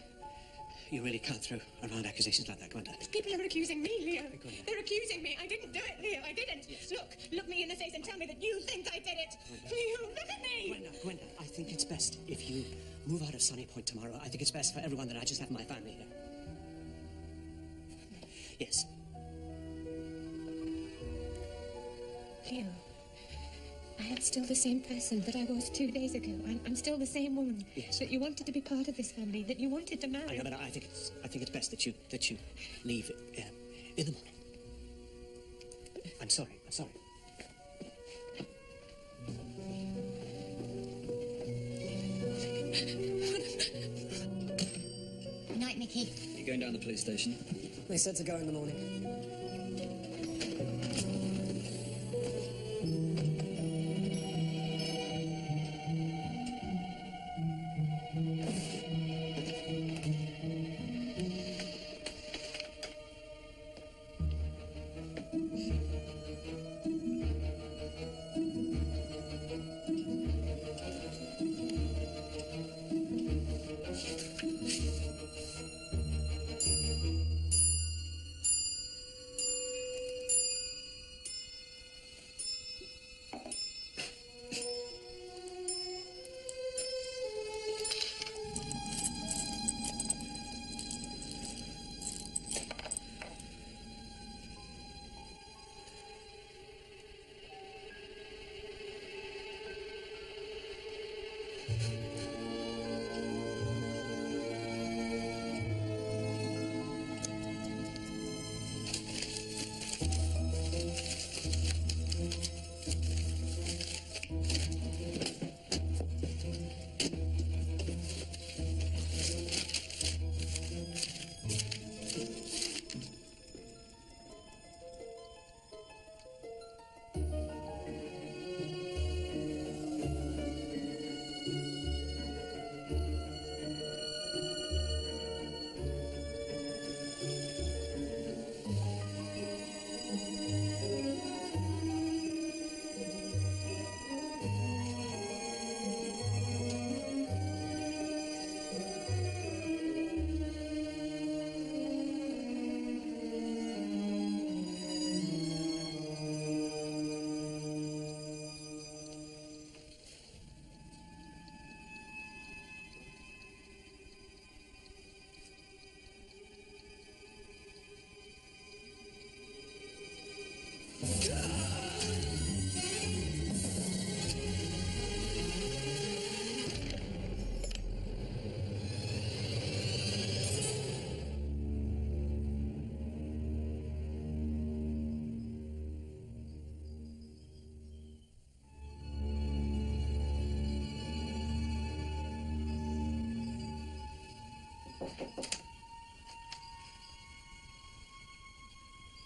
You really can't throw around accusations like that, Gwenda. People are accusing me, Leo. They're accusing me. I didn't do it, Leo. I didn't. Yes. Look me in the face and tell me that you think I did it. Leo, look at me. Gwenda, I think it's best if you move out of Sunny Point tomorrow. I think it's best for everyone that I just have my family here. Yes. Leo, I am still the same person that I was 2 days ago. I'm still the same woman. Yes. That you wanted to be part of this family, that you wanted to marry. I know, but I think it's best that you leave in the morning. I'm sorry. Good night, Mickey. You're going down to the police station? They said to go in the morning.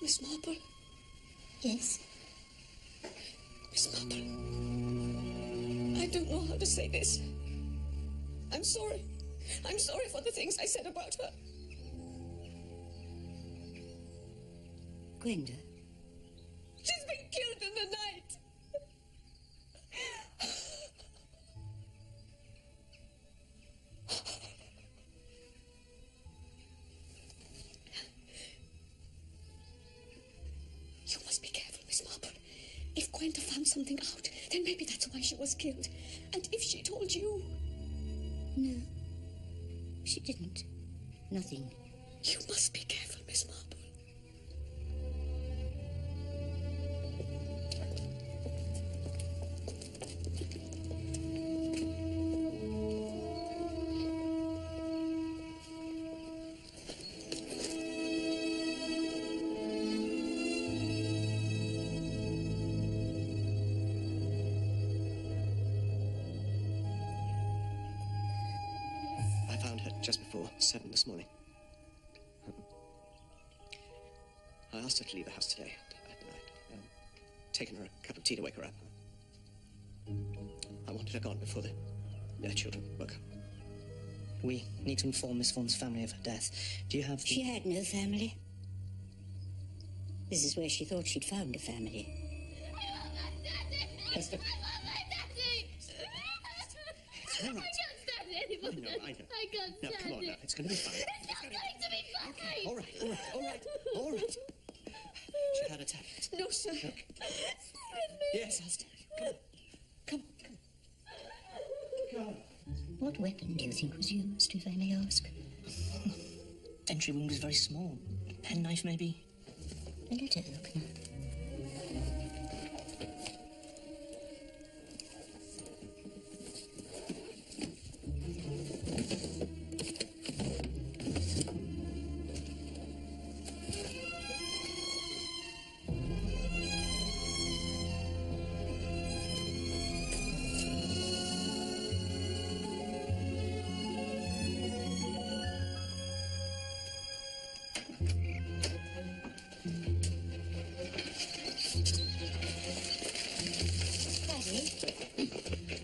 Miss Marple? Yes? Miss Marple, I don't know how to say this. I'm sorry. I'm sorry for the things I said about her. Gwenda? She's been killed in the night. You must be careful, Miss Marple. If Gwenda found something out, then maybe that's why she was killed. And if she told you... No. She didn't. Nothing. You must be careful, Miss Marple. I found her just before 7 this morning. I asked her to leave the house today. I'd taken her a cup of tea to wake her up. I wanted her gone before their children woke up. We need to inform Miss Vaughan's family of her death. Do you have the... She had no family. This is where she thought she'd found a family. Hester. I can't stand it anymore. I know. I can't No, stand come on it. now. It's going to be fine. It's not going to be fine. Okay, all right. She had a tablet. No, sir. Okay. Yes, I'll stay. Come on. What weapon do you think was used, if I may ask? Entry wound was very small. Penknife, maybe? A letter opener.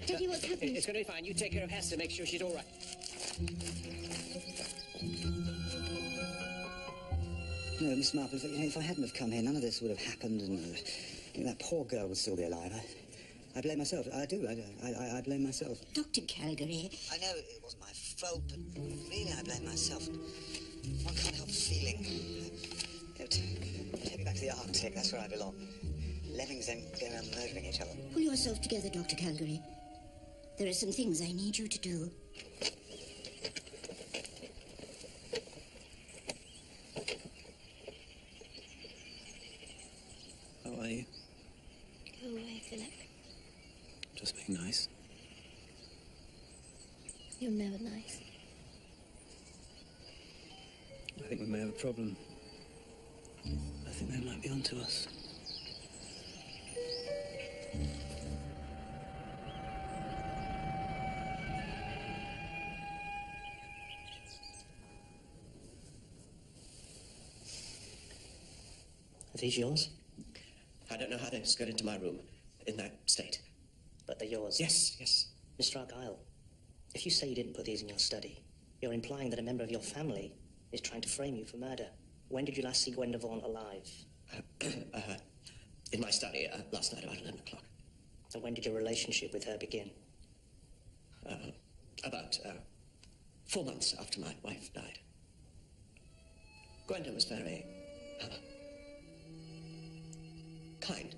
Daddy, what's happened? It's going to be fine. You take care of Hester. Make sure she's all right. No, Miss Marple, if I hadn't have come here, none of this would have happened, and that poor girl would still be alive. I blame myself. I do. I blame myself. Dr. Calgary. I know it wasn't my fault, but really I blame myself. One can't help feeling. Take me back to the Arctic. That's where I belong. Lemmings don't go around murdering each other. Pull yourself together, Dr. Calgary. There are some things I need you to do. How are you? Go away, Philip. Just being nice. You're never nice. I think we may have a problem. I think they might be onto us. Are these yours? I don't know how they just got into my room in that state. But they're yours? Yes. Mr. Argyle, if you say you didn't put these in your study, you're implying that a member of your family is trying to frame you for murder. When did you last see Gwenda Vaughan alive? In my study last night about 11 o'clock. And when did your relationship with her begin? About 4 months after my wife died. Gwenda was very kind.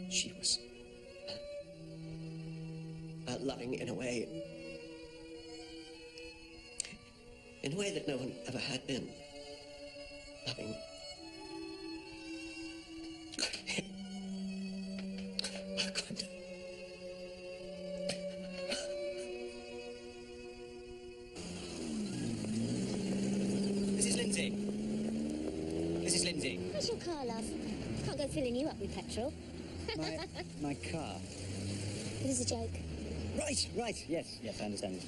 She was loving in a way that no one ever had been. Loving. Gwenda. Mrs. Lindsay. Mrs. Lindsay. How's your car, love? Can't go filling you up with petrol. My car. It is a joke. Right. Yes, I understand.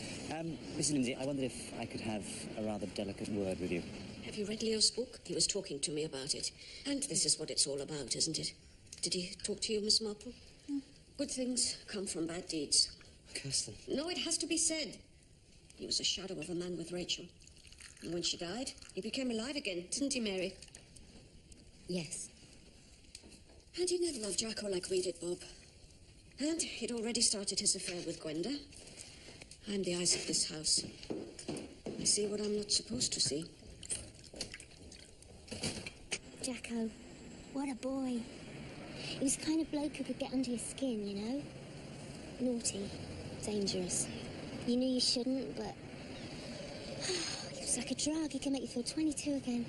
Mrs. Lindsay, I wonder if I could have a rather delicate word with you. Have you read Leo's book? He was talking to me about it. And this is what it's all about, isn't it? Did he talk to you, Miss Marple? Good things come from bad deeds. Curse them. No, it has to be said. He was a shadow of a man with Rachel. And when she died, he became alive again, didn't he, Mary? Yes. And he never loved Jacko like we did, Bob. And he'd already started his affair with Gwenda. I'm the eyes of this house. I see what I'm not supposed to see. Jacko, what a boy. He was the kind of bloke who could get under your skin, you know? Naughty, dangerous. You knew you shouldn't, but... He was like a drug. He can make you feel 22 again.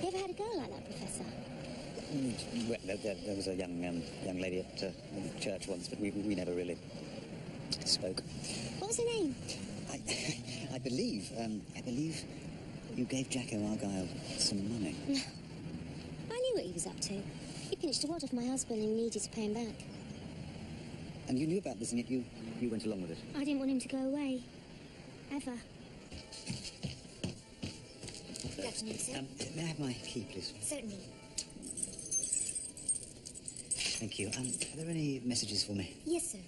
You ever had a girl like that, Professor? Well, there was a young lady at the church once, but we never really spoke. What was her name? I believe you gave Jacko Argyle some money. No. I knew what he was up to. He pinched a wad off my husband and needed to pay him back. And you knew about this, and yet you went along with it. I didn't want him to go away. Ever. Good afternoon, sir. May I have my key, please? Certainly. Thank you. Are there any messages for me? Yes, sir.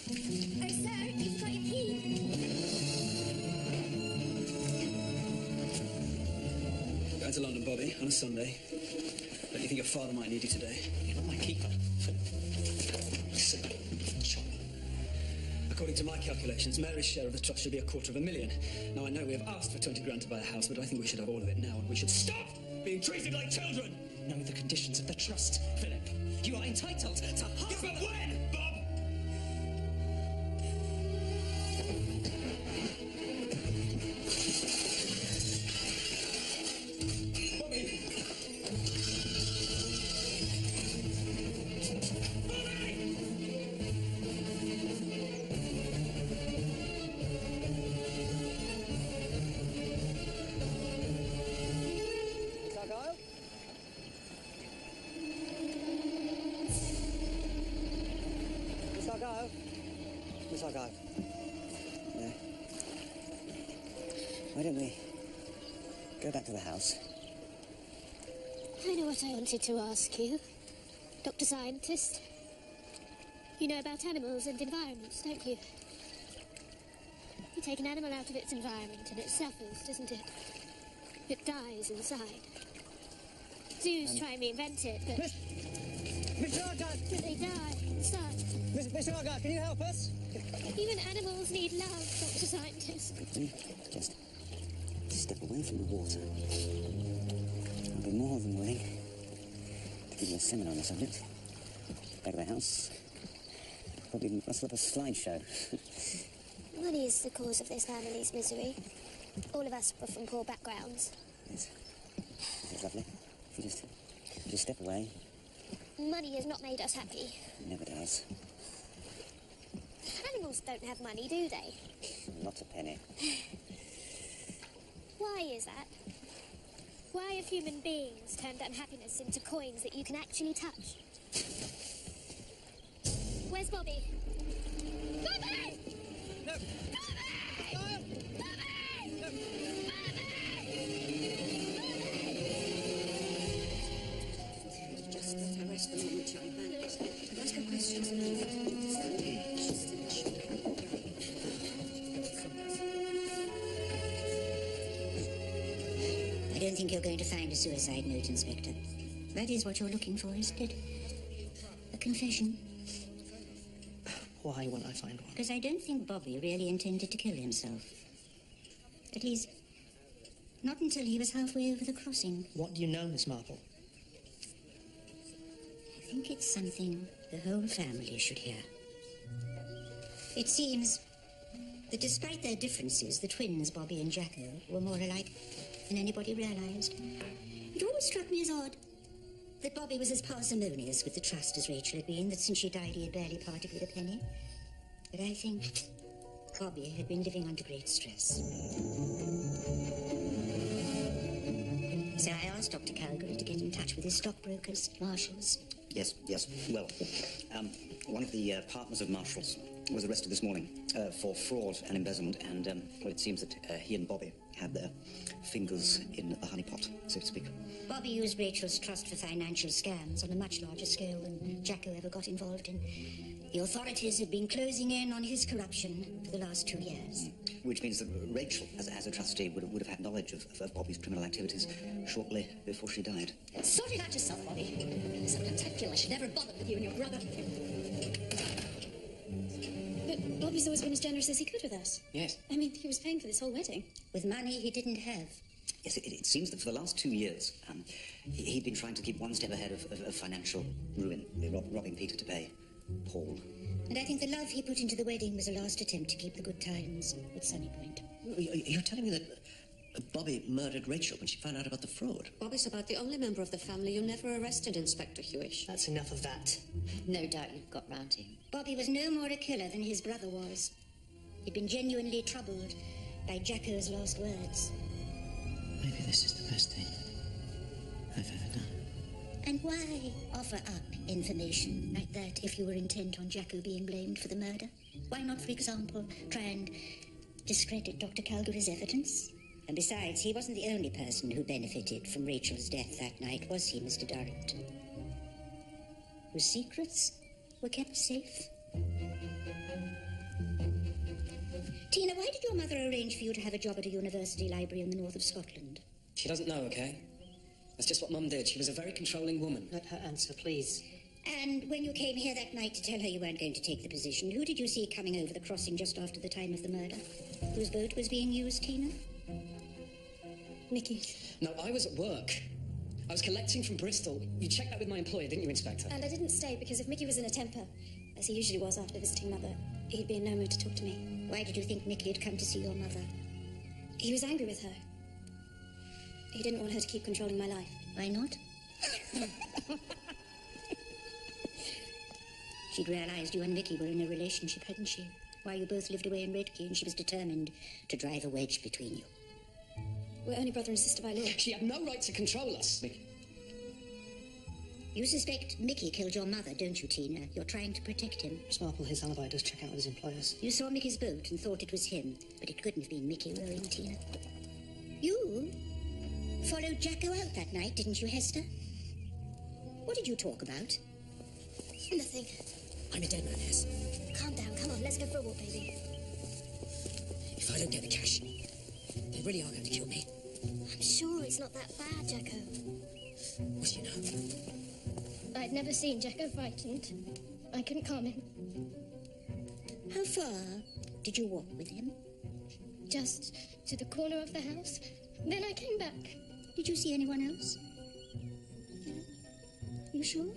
Oh, sir, you've got your key. Going to London, Bobby, on a Sunday. Don't you think your father might need you today? You're not my keeper. Listen, chop. According to my calculations, Mary's share of the trust should be $250,000. Now, I know we have asked for 20 grand to buy a house, but I think we should have all of it now, and we should stop being treated like children! Know the conditions of the trust, Philip. You are entitled to half. Yeah, but when, Bob? Miss Argyle. No. Why don't we go back to the house? I know what I wanted to ask you. Dr. Scientist. You know about animals and environments, don't you? You take an animal out of its environment and it suffers, doesn't it? It dies inside. Zoos try and reinvent it, but... Mr. Argyle! But they die inside. Mr. Argyle, can you help us? Even animals need love, Dr. Scientist. Just step away from the water. I'll be more than willing to give you a seminar on the subject. Back to the house. Probably even rustle up a slideshow. Money is the cause of this family's misery. All of us are from poor backgrounds. Yes. It's lovely. If you just step away. Money has not made us happy. It never does. Animals don't have money, do they? Not a penny. Why is that? Why have human beings turned unhappiness into coins that you can actually touch? Where's Bobby? Bobby! No. Bobby! Bobby! Just let her rest the moment, young man. Ask her questions and leave it. She's still a shock. I don't think you're going to find a suicide note, Inspector. That is what you're looking for, isn't it? A confession. Why won't I find one? Because I don't think Bobby really intended to kill himself. At least, not until he was halfway over the crossing. What do you know, Miss Marple? I think it's something the whole family should hear. It seems that despite their differences, the twins, Bobby and Jacko, were more alike than anybody realized. It always struck me as odd that Bobby was as parsimonious with the trust as Rachel had been, that since she died he had barely parted with a penny. But I think Bobby had been living under great stress. So I asked Dr. Calgary to get in touch with his stockbrokers, Marshalls. Yes. Well, one of the partners of Marshall's was arrested this morning for fraud and embezzlement, and well, it seems that he and Bobby had their fingers in the honeypot, so to speak. Bobby used Rachel's trust for financial scams on a much larger scale than Jacko ever got involved in. The authorities had been closing in on his corruption for the last 2 years. Which means that Rachel, as a trustee, would have had knowledge of Bobby's criminal activities shortly before she died. Sort it out yourself, Bobby. Sometimes I feel I should never have bothered with you and your brother. But Bobby's always been as generous as he could with us. Yes. I mean, he was paying for this whole wedding. With money he didn't have. Yes, it seems that for the last 2 years, he'd been trying to keep one step ahead of financial ruin, robbing Peter to pay Paul. And I think the love he put into the wedding was a last attempt to keep the good times at Sunny Point. You're telling me that Bobby murdered Rachel when she found out about the fraud? Bobby's about the only member of the family you never arrested, Inspector Hewish. That's enough of that. No doubt you've got round him. Bobby was no more a killer than his brother was. He'd been genuinely troubled by Jacko's last words. Maybe this is the best thing I've ever done. And why offer up information like that if you were intent on Jacko being blamed for the murder? Why not, for example, try and discredit Dr. Calgary's evidence? And besides, he wasn't the only person who benefited from Rachel's death that night, was he, Mr. Durrant? Whose secrets were kept safe? Tina, why did your mother arrange for you to have a job at a university library in the north of Scotland? She doesn't know, okay? That's just what Mum did. She was a very controlling woman. Let her answer, please. And when you came here that night to tell her you weren't going to take the position, who did you see coming over the crossing just after the time of the murder? Whose boat was being used, Tina? Mickey's. No, I was at work. I was collecting from Bristol. You checked that with my employer, didn't you, Inspector? And I didn't stay because if Mickey was in a temper, as he usually was after visiting Mother, he'd be in no mood to talk to me. Why did you think Mickey had come to see your mother? He was angry with her. He didn't want her to keep controlling my life. Why not? She'd realised you and Mickey were in a relationship, hadn't she? While you both lived away in Redkey, and she was determined to drive a wedge between you. We're only brother and sister by law. She had no right to control us. You suspect Mickey killed your mother, don't you, Tina? You're trying to protect him. Miss Marple, his alibi does check out with his employers. You saw Mickey's boat and thought it was him, but it couldn't have been Mickey rowing, Tina. You followed Jacko out that night, didn't you, Hester? What did you talk about? Nothing. I'm a dead man, Hess. Calm down, come on, let's go for a walk, baby. If I don't get the cash, they really are going to kill me. I'm sure it's not that bad, Jacko. What do you know? I'd never seen Jacko frightened. I couldn't calm him. How far did you walk with him? Just to the corner of the house. Then I came back. Did you see anyone else? You sure?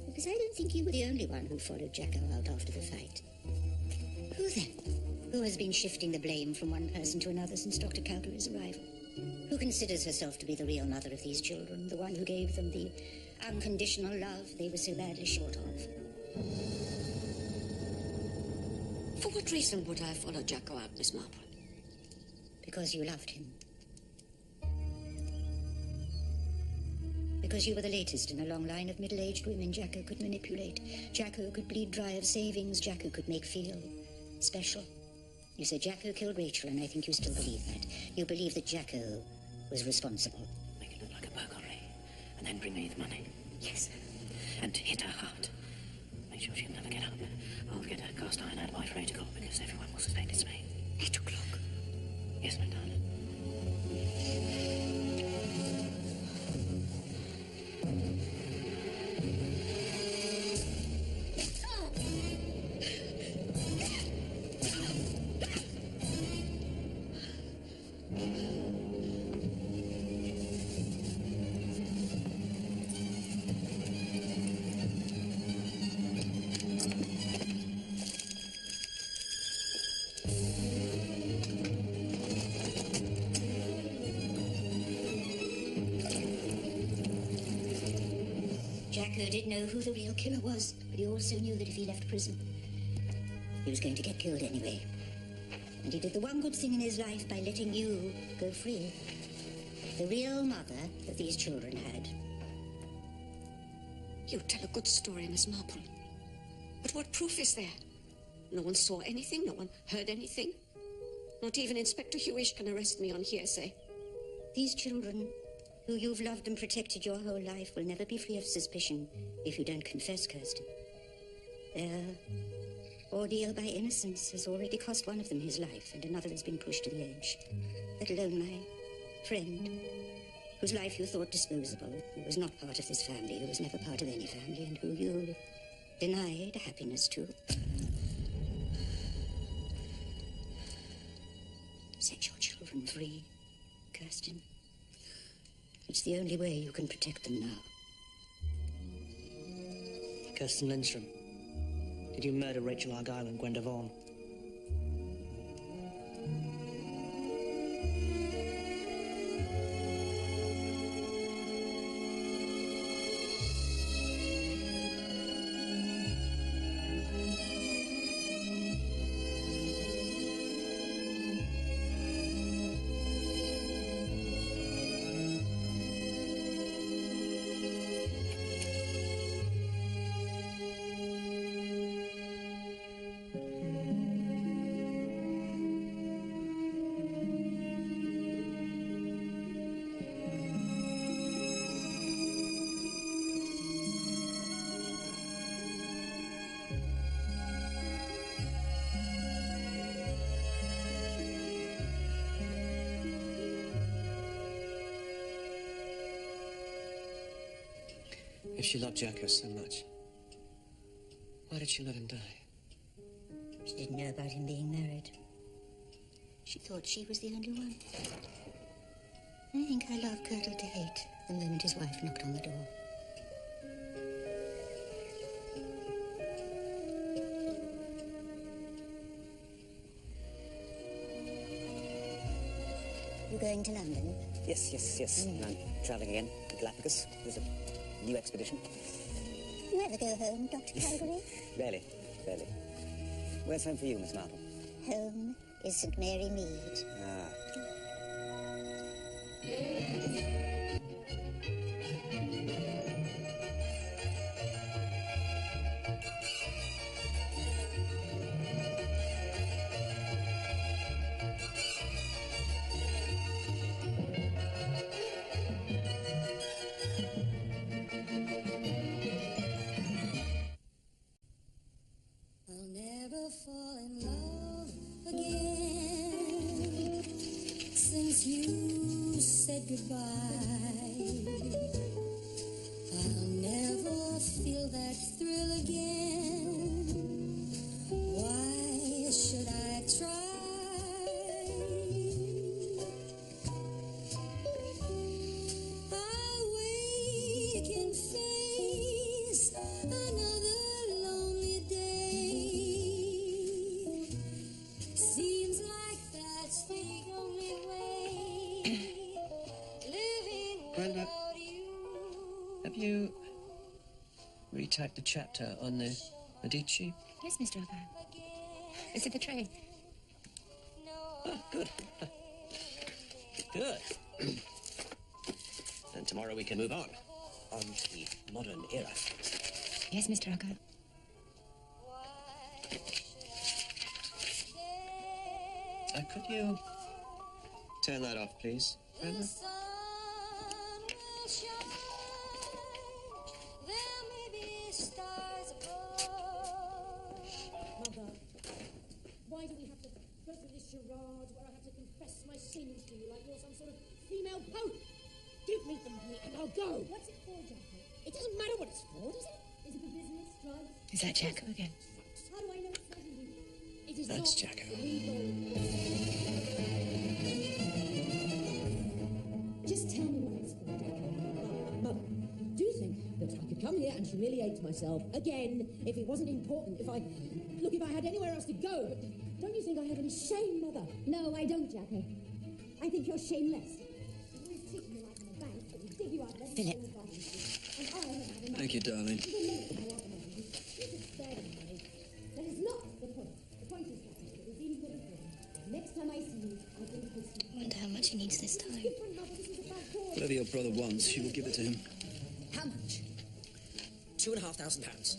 Because I don't think you were the only one who followed Jacko out after the fight. Who then? Who has been shifting the blame from one person to another since Dr. Calgary's arrival? Who considers herself to be the real mother of these children, the one who gave them the unconditional love they were so badly short of? For what reason would I follow Jacko out, Miss Marple? Because you loved him. Because you were the latest in a long line of middle-aged women Jacko could manipulate. Jacko could bleed dry of savings. Jacko could make feel special. You said Jacko killed Rachel, and I think you still believe that. You believe that Jacko was responsible. Make it look like a burglary, and then bring me the money. Yes. And hit her hard. Make sure she'll never get up. I'll get a cast iron out by for 8 o'clock, because everyone will suspect it's me. 8 o'clock? Yes, my darling. Jacko did know who the real killer was, but he also knew that if he left prison, He was going to get killed anyway. And he did the one good thing in his life by letting you go free. The real mother that these children had. You tell a good story, Miss Marple. But what proof is there? No one saw anything, no one heard anything. Not even Inspector Hewish can arrest me on hearsay. These children, who you've loved and protected your whole life, will never be free of suspicion if you don't confess, Kirsten. Their ordeal by innocence has already cost one of them his life, and another has been pushed to the edge. Let alone my friend, whose life you thought disposable, who was not part of this family, who was never part of any family, and who you denied happiness to. Set your children free, Kirsten. It's the only way you can protect them now. Kirsten Lindstrom, did you murder Rachel Argyle and Gwenda Vaughan? If she loved Jacko so much, why did she let him die? She didn't know about him being married. She thought she was the only one. I think our love curdled to hate the moment his wife knocked on the door. You going to London? Yes. I'm travelling again to Galapagos. There's a new expedition. You ever go home, Dr. Calgary? Rarely. Where's home for you, Miss Marple? Home is St. Mary Mead. Ah. I'll never fall in love again since you said goodbye. I'll never feel that thrill again. Why should I try? I'll wake and face another lonely day. Seems like that's the only way. Living Grandma, without you. have you retyped the chapter on the Medici? Yes, Mr. Argyle. Is it the train? Oh, good. Good. And tomorrow we can move on to the modern era. Yes, Mr. Argyle. Could you turn that off, please, Grandma? The sun will shine. There may be stars above. Mother, why do we have to go through this charade where I have to confess my sins to you like you're some sort of female pope? Give me the money and I'll go. What's it for, Jacko? It doesn't matter what it's for, does it? Is it for business, drugs? Is that Jacko again? How do I know it's not illegal? It is That's not Jacko. illegal. Just tell me what it's for, Jacko. Mother, do you think that I could come here and humiliate myself again if it wasn't important, if I had anywhere else to go, but don't you think I have any shame, Mother? No, I don't, Jacko. I think you're shameless. Philip. Thank you, darling. That is not the point. Quite as happy as it was in for the film. Next time I see you, I'll bring a whiskey. I wonder how much he needs this time. Whatever your brother wants, she will give it to him. How much? £2,500.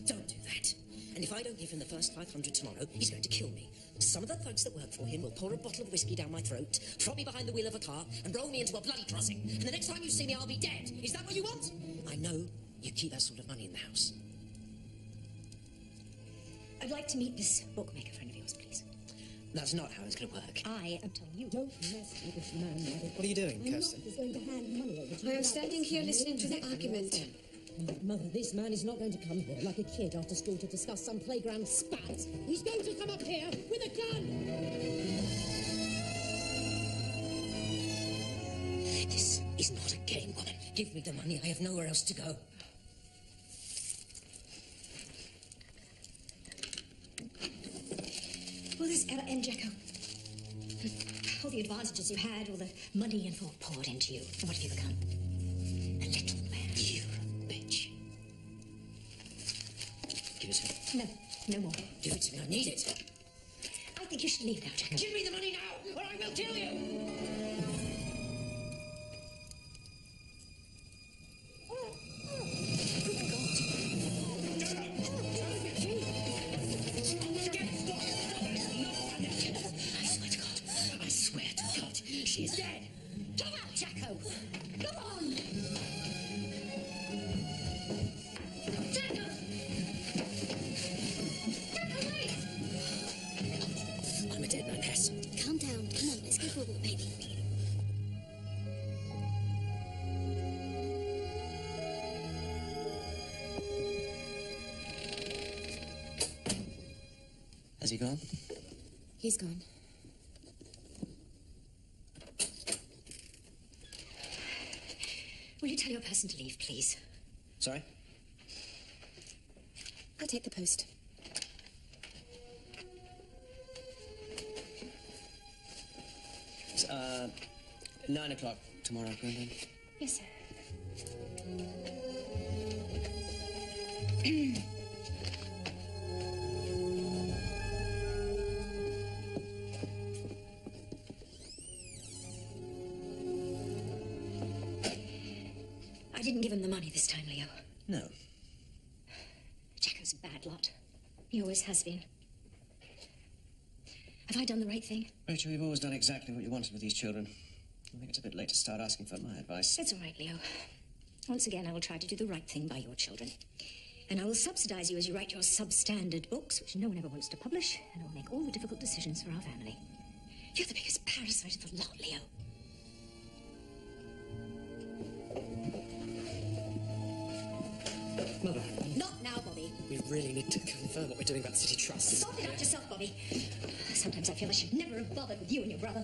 Don't do that. And if I don't give him the first 500 tomorrow, he's going to kill me. Some of the folks that work for him will pour a bottle of whiskey down my throat, prop me behind the wheel of a car, and roll me into a bloody crossing. And the next time you see me, I'll be dead. Is that what you want? I know you keep that sort of money in the house. I'd like to meet this bookmaker friend of yours, please. That's not how it's going to work. I am telling you. Don't mess with this man, Mother. What are you doing, I'm Kirsten? not just going to hand money over to you. I am standing here listening to the argument. Mother, this man is not going to come here like a kid after school to discuss some playground spat. He's going to come up here with a gun! This is not a game, woman. Give me the money. I have nowhere else to go. Will this ever end, Jacko? All the advantages you had, all the money and thought poured into you. And what have you become? A little man. You're a bitch. Give it to me. No, no more. Give it to me. I need it. I think you should leave now, Jacko. Give me the money now, or I will kill you! I swear to God, she's dead. Come out, Jacko! Come on! Jacko! Jacko, wait! I'm a dead man, Hess. Calm down. Come on, let's go for a walk, baby. Has he gone? He's gone. Will you tell your person to leave, please? Sorry? I'll take the post. It's, 9 o'clock tomorrow, Brendan. Yes, sir. I didn't give him the money this time, Leo. No. Jacko's a bad lot. He always has been. Have I done the right thing? Rachel, you've always done exactly what you wanted with these children. I think it's a bit late to start asking for my advice. It's all right, Leo. Once again, I will try to do the right thing by your children. And I will subsidize you as you write your substandard books, which no one ever wants to publish, and I will make all the difficult decisions for our family. You're the biggest parasite of the lot, Leo. Mother, Not now, Bobby. we really need to confirm what we're doing about the city trust. Sort it out yourself, Bobby. Sometimes I feel I should never have bothered with you and your brother.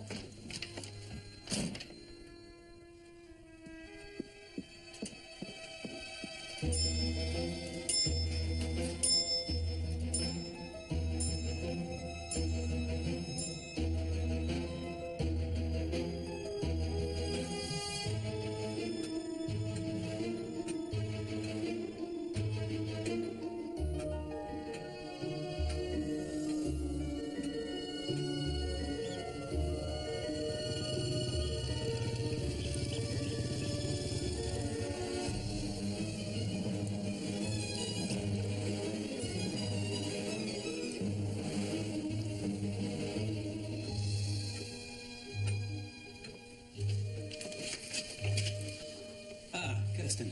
Kirsten.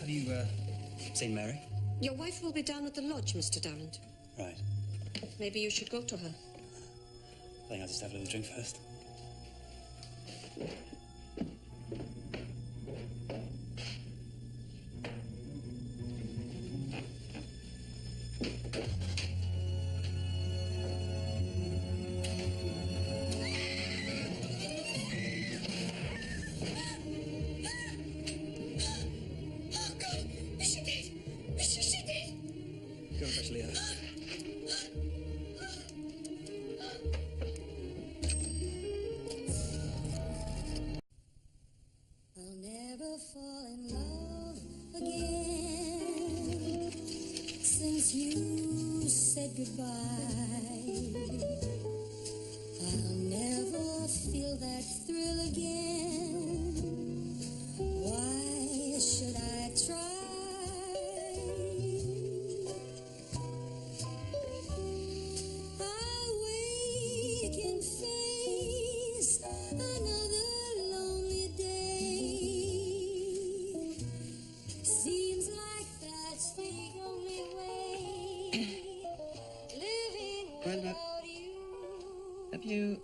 Have you, seen Mary? Your wife will be down at the lodge, Mr. Darrant. Right. Maybe you should go to her. I think I'll just have a little drink first. Go and fetch Leo. I'll never fall in love again since you said goodbye. I'll never feel that thrill again. Why should I try? I'll wake and face another lonely day. Seems like that's the only way. Living Grandma, without you. have you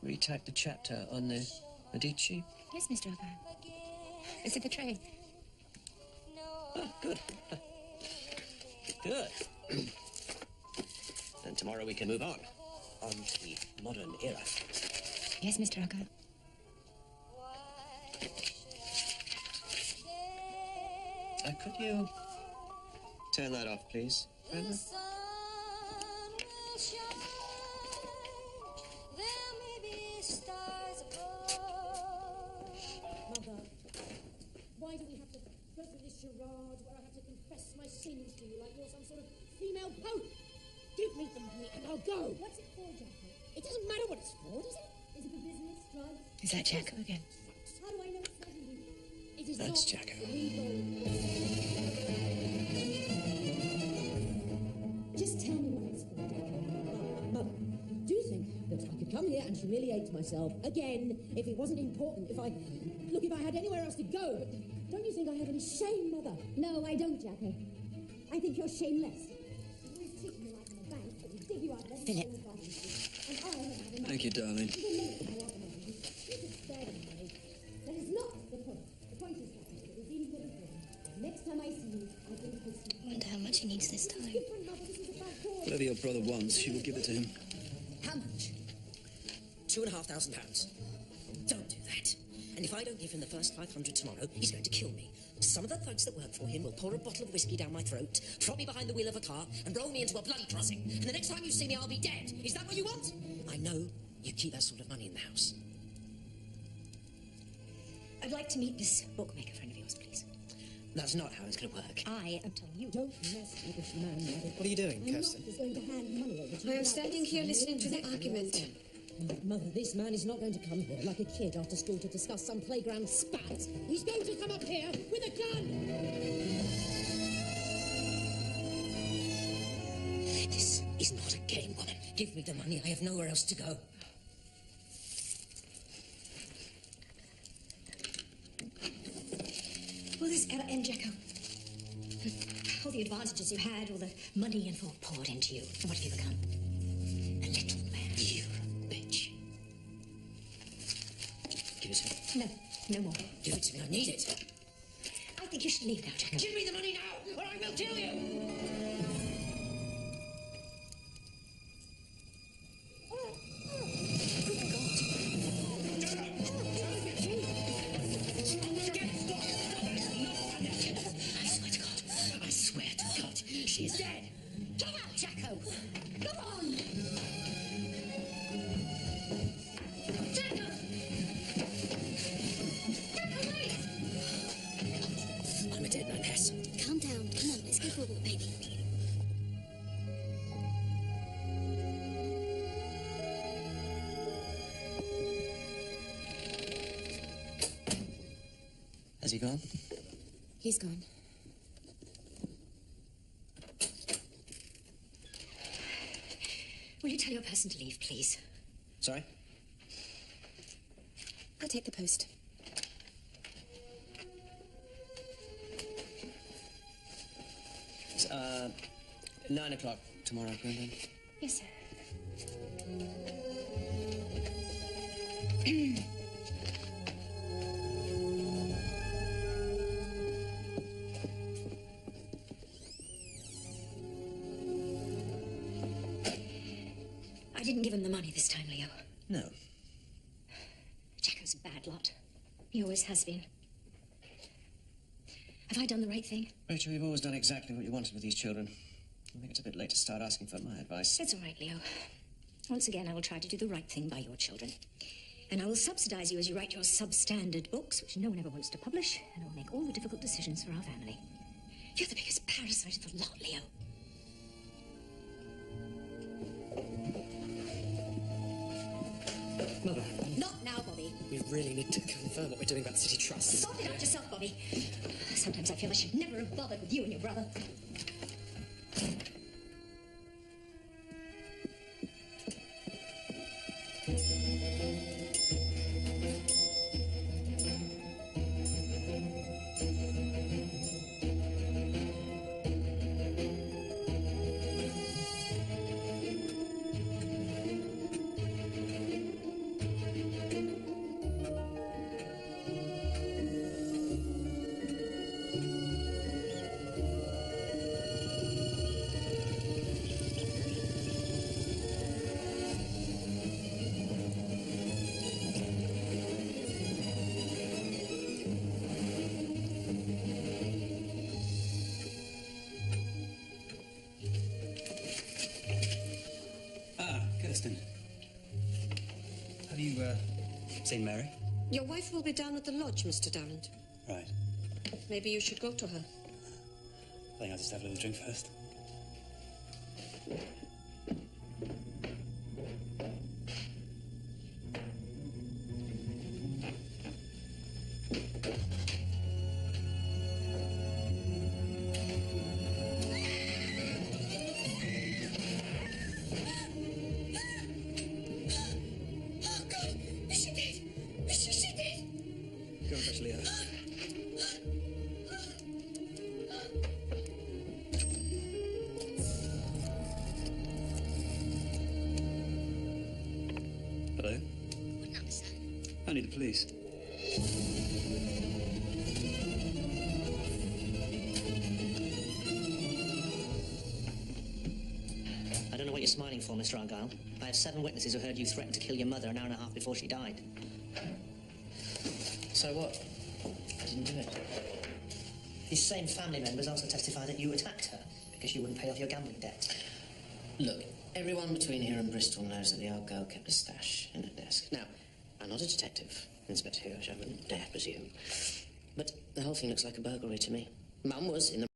retyped the chapter on the Medici? Yes, Mr. Argyle. It's in the tray. Oh, good. Good. Then tomorrow we can move on to the modern era. Yes, Mr. Argyle. Could you turn that off, please, Grandma? Mother, why do we have to go through this charade where I have to confess my sins to you like you're some sort of female pope? Give me the money and I'll go. What's it for, Jacko? It doesn't matter what it's for, does it? Is it for business, drugs? Is that Jacko again? How do I know it's not you? It is That's not Jacko. legal. Just tell me what it's for, Jacko. Mother, do you think that I could come here and humiliate myself again if it wasn't important, if I had anywhere else to go, but don't you think I have any shame, Mother? No, I don't, Jacko. I think you're shameless. You treat me like I'm a bank, but we dig you out of every Philip. single bottom street. And I have had enough. Thank you, darling. You don't know what I want money. You could spare them money. That is not the point. The point is that it is in for the present. Next time I see you, I think it's I wonder how much he needs this time. different, Mother. This is about God. Whatever your brother wants, she will give it to him. How much? £2,500. Don't do that. And if I don't give him the first 500 tomorrow, he's going to kill me. Some of the folks that work for him will pour a bottle of whiskey down my throat, prop me behind the wheel of a car, and roll me into a bloody crossing. And the next time you see me, I'll be dead. Is that what you want? I know you keep that sort of money in the house. I'd like to meet this bookmaker friend of yours, please. That's not how it's going to work. I am telling you. Don't mess with this man, Mother. What are you doing, I'm Kirsten? not just going to hand money over to you. I am standing here listening to the argument. Mother, this man is not going to come here like a kid after school to discuss some playground spat. He's going to come up here with a gun! This is not a game, woman. Give me the money. I have nowhere else to go. Will this ever end, Jacko? All the advantages you had, all the money and thought poured into you. And what have you become? A little man. You're a bitch. Give it to me. No, no more. Give it to me. I need it. I think you should leave now, Jacko. Give me the money now, or I will kill you. She is dead. Get out, Jacko! Come on! Jacko! Jacko, wait! I'm a dead man, Hess. Calm down. Come on, let's go for a walk, baby. Has he gone? He's gone. Will you tell your person to leave, please? Sorry? I'll take the post. It's, 9 o'clock tomorrow, Brendan. Yes, sir. I didn't give him the money this time, Leo. No. Jacko's a bad lot. He always has been. Have I done the right thing? Rachel, you've always done exactly what you wanted with these children. I think it's a bit late to start asking for my advice. It's all right, Leo. Once again, I will try to do the right thing by your children. And I will subsidize you as you write your substandard books, which no one ever wants to publish, and I will make all the difficult decisions for our family. You're the biggest parasite of the lot, Leo. Mother. Not now, Bobby. We really need to confirm what we're doing about the City Trust. Sort it out yourself, Bobby. Sometimes I feel I should never have bothered with you and your brother. Kirsten. Have you, seen Mary? Your wife will be down at the lodge, Mr. Durrant. Right. Maybe you should go to her. I think I'll just have a little drink first. Go and fetch Leo. Hello? What number, sir? Only the police. I don't know what you're smiling for, Mr. Argyle. I have 7 witnesses who heard you threaten to kill your mother an hour and a half before she died. So what? I didn't do it. These same family members also testify that you attacked her because you wouldn't pay off your gambling debt. Look, everyone between here and Bristol knows that the old girl kept a stash in her desk. Now, I'm not a detective, Inspector Hirsch, I wouldn't dare presume. But the whole thing looks like a burglary to me. Mum was in the